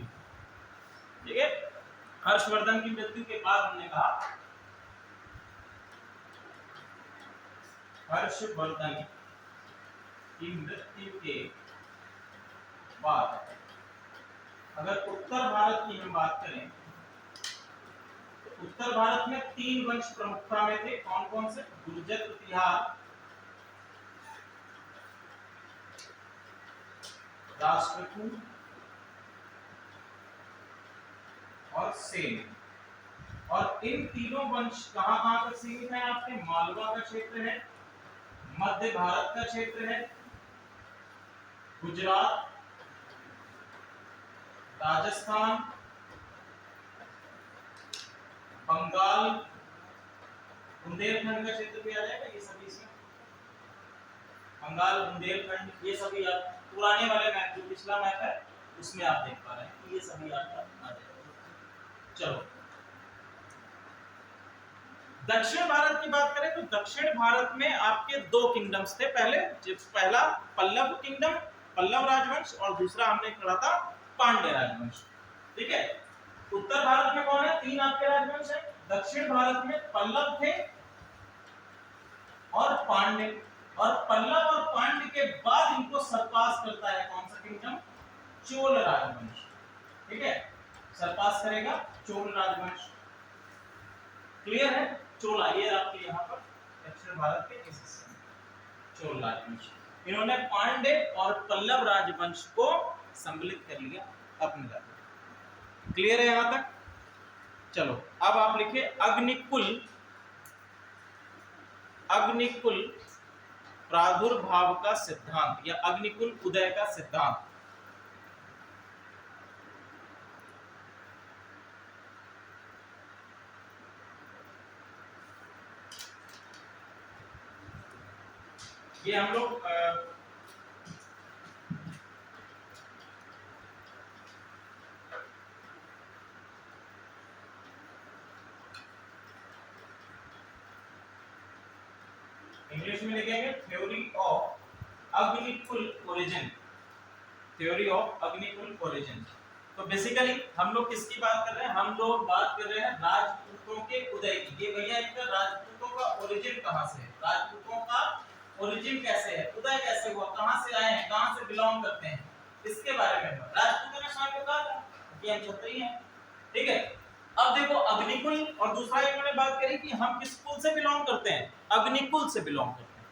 ठीक है, हर्षवर्धन की मृत्यु के बाद हमने कहा हर्षवर्धन की मृत्यु के बाद अगर उत्तर भारत की हम बात करें तो उत्तर भारत में 3 वंश प्रमुखता में थे। कौन कौन से? गुर्जर प्रतिहार, राष्ट्रकूट और सेन। और इन तीनों वंश कहां तक सीमित है? आपके मालवा का क्षेत्र है, मध्य भारत का क्षेत्र है, गुजरात, राजस्थान, बंगाल, बुंदेलखंड का क्षेत्र भी आ जाएगा, ये सभी इसमें बंगाल, बुंदेलखंड, ये सभी आप पुराने वाले मैप जो पिछला मैप है उसमें आप देख पा रहे हैं कि ये सभी आपका आ जाएगा। चलो दक्षिण भारत की बात करें तो दक्षिण भारत में आपके दो किंगडम्स थे पहले, पहला पल्लव किंगडम, पल्लव राजवंश, और दूसरा हमने पढ़ा था पांड्य राजवंश। ठीक है, उत्तर भारत में कौन है? तीन आपके राजवंश है। दक्षिण भारत में पल्लव थे और पांड्य, और पल्लव और पांड्य के बाद इनको सरपास करता है कौन सा किंगडम? चोल राजवंश। ठीक है, सरपास करेगा चोल राजवंश। क्लियर है? चोला ये आपके यहाँ पर दक्षिण भारत के इस हिस्से में चोल राजवंश, इन्होंने पांड्य और पल्लव राजवंश को सम्मिलित कर लिया अपने राज्य में। क्लियर है यहां तक? चलो अब आप लिखिए अग्निकुल, अग्निकुल प्रादुर्भाव का सिद्धांत या अग्निकुल उदय का सिद्धांत। ये हम लोग इंग्लिश में लिखेंगे theory of Agnikul origin, theory of Agnikul origin. तो बेसिकली हम लोग किसकी बात कर रहे हैं? हम लोग बात कर रहे हैं राजपूतों के उदय की। ये भैया इनका राजपूतों का ओरिजिन कहां से है, राजपूतों का ओरिजिन कैसे है, उदय कैसे हुआ, कहां से आए हैं, कहां से बिलोंग करते हैं, इसके बारे में राजपूतों ने स्वयं को कहा कि हम क्षत्रिय हैं। ठीक है, अब देखो अग्निकुल और दूसरा इन्होंने बात करी कि हम किस कुल से बिलोंग करते हैं, अग्निकुल से बिलोंग करते हैं।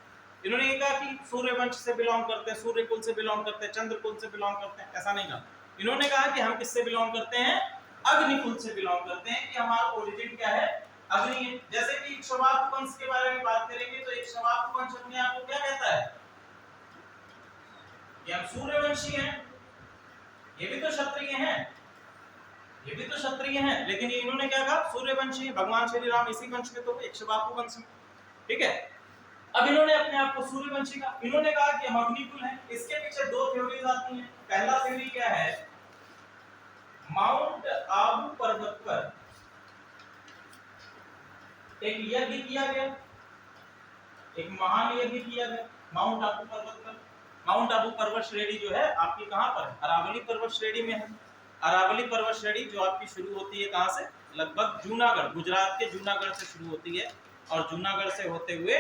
इन्होंने ये कहा कि सूर्यवंश से बिलोंग करते हैं, सूर्य कुल से बिलोंग करते हैं, चंद्र कुल से बिलोंग करते हैं, ऐसा नहीं कहा। इन्होंने कहा कि हम किससे बिलोंग करते हैं, अग्निकुल से बिलोंग करते हैं, कि हमारा ओरिजिन क्या है, अग्नि है। जैसे कि इक्ष्वाकु वंश के बारे में बात करेंगे तो इक्ष्वाकु वंश अपने आप को क्या कहता है कि हम सूर्यवंशी हैं। ये भी तो क्षत्रिय हैं, ये भी तो क्षत्रिय हैं, लेकिन इन्होंने क्या कहा, सूर्यवंशी। भगवान श्री राम इसी वंश में तो इक्ष्वाकु वंश में। ठीक है, अब इन्होंने अपने आप को सूर्यवंशी कहा, इन्होंने कहा कि हम अग्निकुल हैं। इसके पीछे दो थ्योरीज आती हैं। पहला थ्योरी क्या है, माउंट आबू पर्वत पर एक यज्ञ किया गया, एक महान यज्ञ किया गया माउंट आबू पर्वत पर। माउंट आबू पर्वत श्रेणी जो है आपकी कहां पर है, अरावली पर्वत श्रेणी में है। अरावली पर्वत श्रेणी जो आपकी शुरू होती है कहां से, लगभग जूनागढ़, गुजरात के जूनागढ़ से शुरू होती है, और जूनागढ़ से होते हुए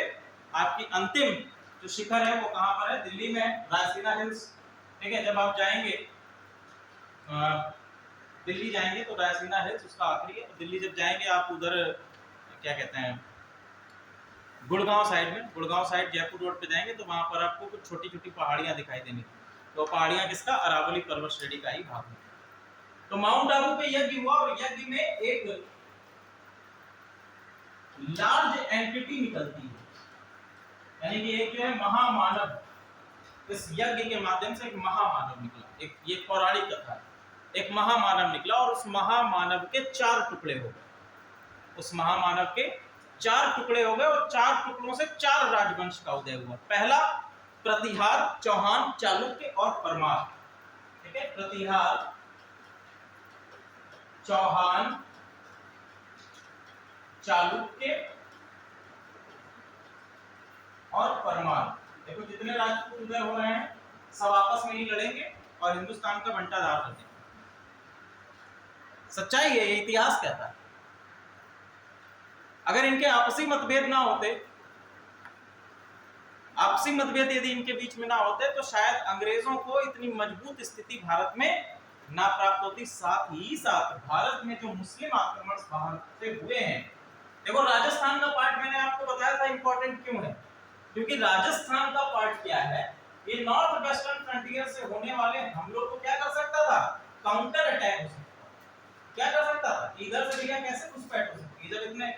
आपकी अंतिम जो शिखर है वो कहां पर है, दिल्ली में, रायसीना हिल्स। ठीक है, जब आप जाएंगे दिल्ली जाएंगे तो रायसीना हिल्स उसका आखिरी है। दिल्ली जब जाएंगे आप उधर क्या कहते हैं, गुड़गांव साइड में, गुड़गांव साइड जयपुर रोड पे जाएंगे तो वहां पर आपको कुछ छोटी छोटी पहाड़ियां दिखाई देंगी। तो पहाड़ियां किसका, अरावली पर्वत श्रेणी का ही भाग है। तो माउंट आबू पे यज्ञ हुआ, और यज्ञ में एक लार्ज एंटिटी निकलती है, यानी कि एक जो है महामानव, इस यज्ञ के माध्यम से एक महामानव निकला। एक ये पौराणिक कथा है, एक महामानव निकला और उस महामानव के 4 टुकड़े हो गए। उस महामानव के 4 टुकड़े हो गए और 4 टुकड़ों से 4 राजवंश का उदय हुआ। पहला प्रतिहार, चौहान, चालुक्य और परमार। ठीक है, प्रतिहार, चौहान, चालुक्य और परमार। देखो जितने राजपूत उदय हो रहे हैं सब आपस में ही लड़ेंगे और हिंदुस्तान का बंटाधार कर देंगे। सच्चाई है, ये इतिहास कहता है। अगर इनके आपसी मतभेद ना होते, आपसी मतभेद यदि इनके बीच में ना होते तो शायद अंग्रेजों को इतनी मजबूत स्थिति भारत में ना प्राप्त होती। साथ ही साथ भारत में जो मुस्लिम आक्रमण बाहर से हुए हैं, देखो राजस्थान का पार्ट मैंने आपको बताया था इंपॉर्टेंट क्यों है, क्योंकि राजस्थान का पार्ट क्या है, ये नॉर्थ वेस्टर्न फ्रंटियर से होने वाले हमलों को क्या कर सकता था, काउंटर अटैक हो सकता था। क्या कर सकता था, इधर से भैया कैसे घुसपैठ हो सकती है जब इतने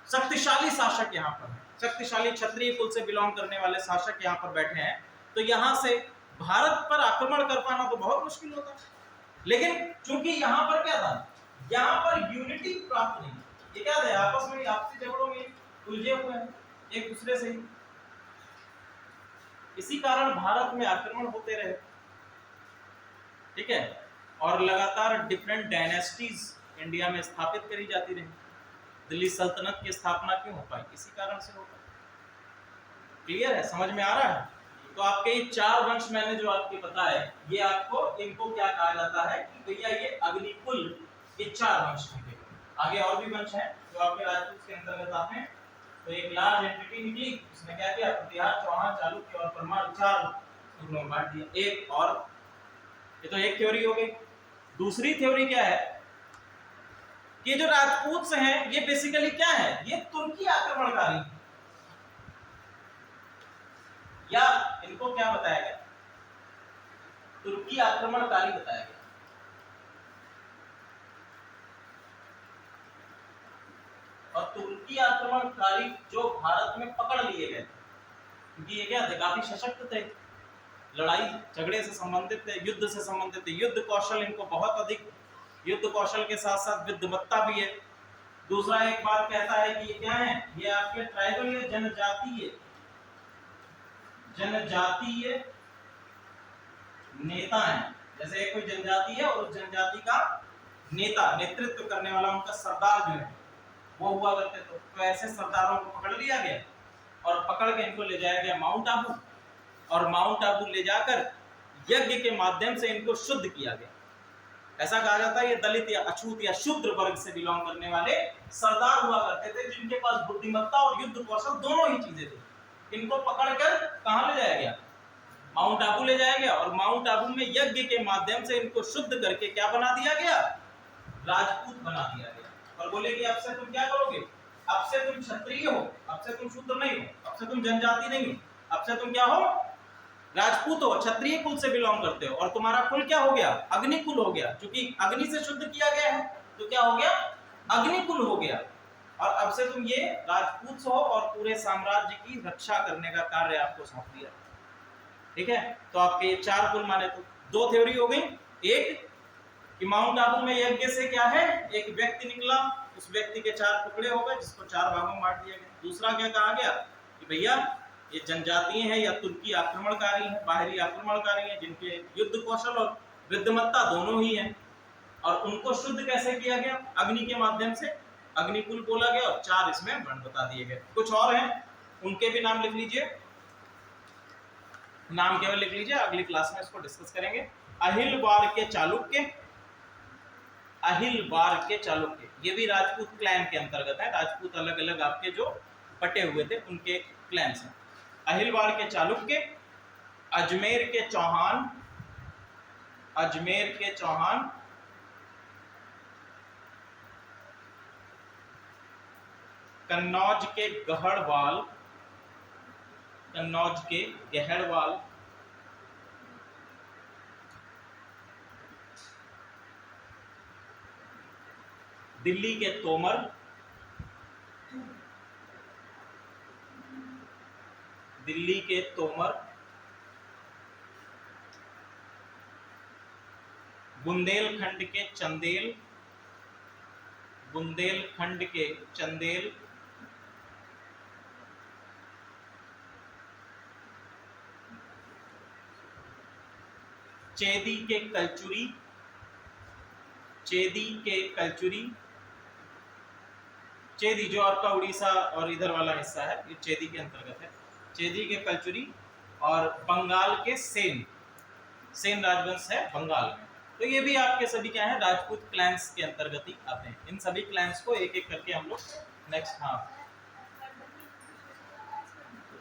शक्तिशाली शासक यहाँ पर, शक्तिशाली क्षत्रिय कुल से बिलोंग करने वाले शासक यहाँ पर बैठे हैं, तो यहाँ से भारत पर आक्रमण कर पाना तो बहुत मुश्किल होता है। लेकिन चूंकि यहाँ पर क्या था, यहाँ पर यूनिटी प्राप्त नहीं, ये क्या था, आपस में आपसी झगड़ों में उलझे हुए हैं एक दूसरे से। इसी कारण भारत में आक्रमण होते रहे, ठीक है, और लगातार डिफरेंट डायनेस्टीज इंडिया में स्थापित करी जाती रही। दिल्ली सल्तनत की स्थापना क्यों हो पाई? इसी कारण से हो पाई। क्लियर है, समझ में आ रहा है? तो आपके ये 4 वंश मैंने जो आपके बताए, ये आपको इनको क्या कहा जाता है कि भैया ये अग्निकुल, ये 4 वंश निकले। आगे और भी वंश हैं जो आपके राजपूत के अंतर्गत आते हैं। तो एक लार्ज एंटिटी निकली, उसने क्या किया, प्रतिहार, चौहान, चालुक्य और परमार 4 टुकड़ों में बांट दिया। एक और, ये तो एक थ्योरी हो गई। दूसरी थ्योरी क्या है कि जो राजपूत हैं ये बेसिकली क्या है, ये तुर्की आक्रमणकारी हैं, या इनको क्या बताया गया, तुर्की आक्रमणकारी बताया गया। और तुर्की आक्रमणकारी जो भारत में पकड़ लिए गए, क्योंकि ये क्या थे, काफी सशक्त थे, लड़ाई झगड़े से संबंधित थे, युद्ध से संबंधित थे, युद्ध कौशल इनको बहुत अधिक, युद्ध कौशल के साथ साथ विद्वत्ता भी है। दूसरा एक बात कहता है कि ये क्या है, ये आपके ट्राइबल या जनजातीय नेता हैं। जैसे कोई जनजाति है और उस जनजाति का नेता, नेतृत्व करने वाला, उनका सरदार जो है वो हुआ करते थे। तो ऐसे सरदारों को पकड़ लिया गया और पकड़ के इनको ले जाया गया माउंट आबू, और माउंट आबू ले जाकर यज्ञ के माध्यम से इनको शुद्ध किया गया। ऐसा कहा जाता है ये दलित या अछूत या शूद्र वर्ग से बिलोंग करने वाले सरदार हुआ करते थे, जिनके पास बुद्धिमत्ता और युद्ध कौशल दोनों ही चीजें थी। इनको पकड़कर कहां ले जाया गया, माउंट आबू ले जाया गया, और माउंट आबू में यज्ञ के माध्यम से इनको शुद्ध करके क्या बना दिया गया, राजपूत बना दिया गया। और बोले कि अब से तुम क्या करोगे, अब से तुम क्षत्रिय हो, अब से तुम शूद्र नहीं हो, अब से तुम जनजाति नहीं हो, अब से तुम क्या हो, राजपूत हो, क्षत्रिय कुल से बिलोंग करते हो, और तुम्हारा कुल क्या हो गया, अग्निकुल हो गया। क्योंकि अग्नि से शुद्ध किया गया है तो क्या हो गया, अग्निकुल हो गया। और अब से तुम ये राजपूत हो और पूरे साम्राज्य की रक्षा करने का कार्य आपको सौंप दिया। ठीक है, तो आपके ये 4 कुल माने, तो 2 थ्योरी हो गई। एक कि माउंट आबू में यज्ञ से क्या है, एक व्यक्ति निकला, उस व्यक्ति के 4 टुकड़े हो गए, जिसको 4 भागों में बांट दिया गया। दूसरा क्या कहा गया कि भैया ये जनजातीय हैं या तुर्की आक्रमणकारी हैं, बाहरी आक्रमणकारी हैं, जिनके युद्ध कौशल और विद्वत्ता दोनों ही हैं, और उनको शुद्ध कैसे किया गया, अग्नि के माध्यम से, अग्निकुल बोला गया, और 4 इसमें वर्ण बता दिए गए। कुछ और हैं, उनके भी नाम लिख लीजिए, नाम केवल लिख लीजिए, अगली क्लास में इसको डिस्कस करेंगे। अहिलवार के चालुक्य, अहिलवार के चालुक्य, ये भी राजपूत क्लैन के अंतर्गत है। राजपूत अलग अलग आपके जो बटे हुए थे उनके क्लैन्स हैं। अहिलवार के चालुक्य, अजमेर के चौहान, अजमेर के चौहान, कन्नौज के गहड़वाल, कन्नौज के गहड़वाल, दिल्ली के तोमर, दिल्ली के तोमर, बुंदेलखंड के चंदेल, बुंदेलखंड के चंदेल, चेदी के कलचुरी, चेदी के कलचुरी, चेदी जो आपका उड़ीसा और इधर वाला हिस्सा है ये चेदी के अंतर्गत है, चेदी के कलचुरी, और बंगाल के सेन, सेन राजवंश है बंगाल में। तो ये भी आपके सभी क्या है, राजपूत क्लैंस के अंतर्गत ही आते हैं। इन सभी क्लैंस को एक एक करके हम लोग नेक्स्ट, हाँ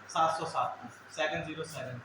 707 707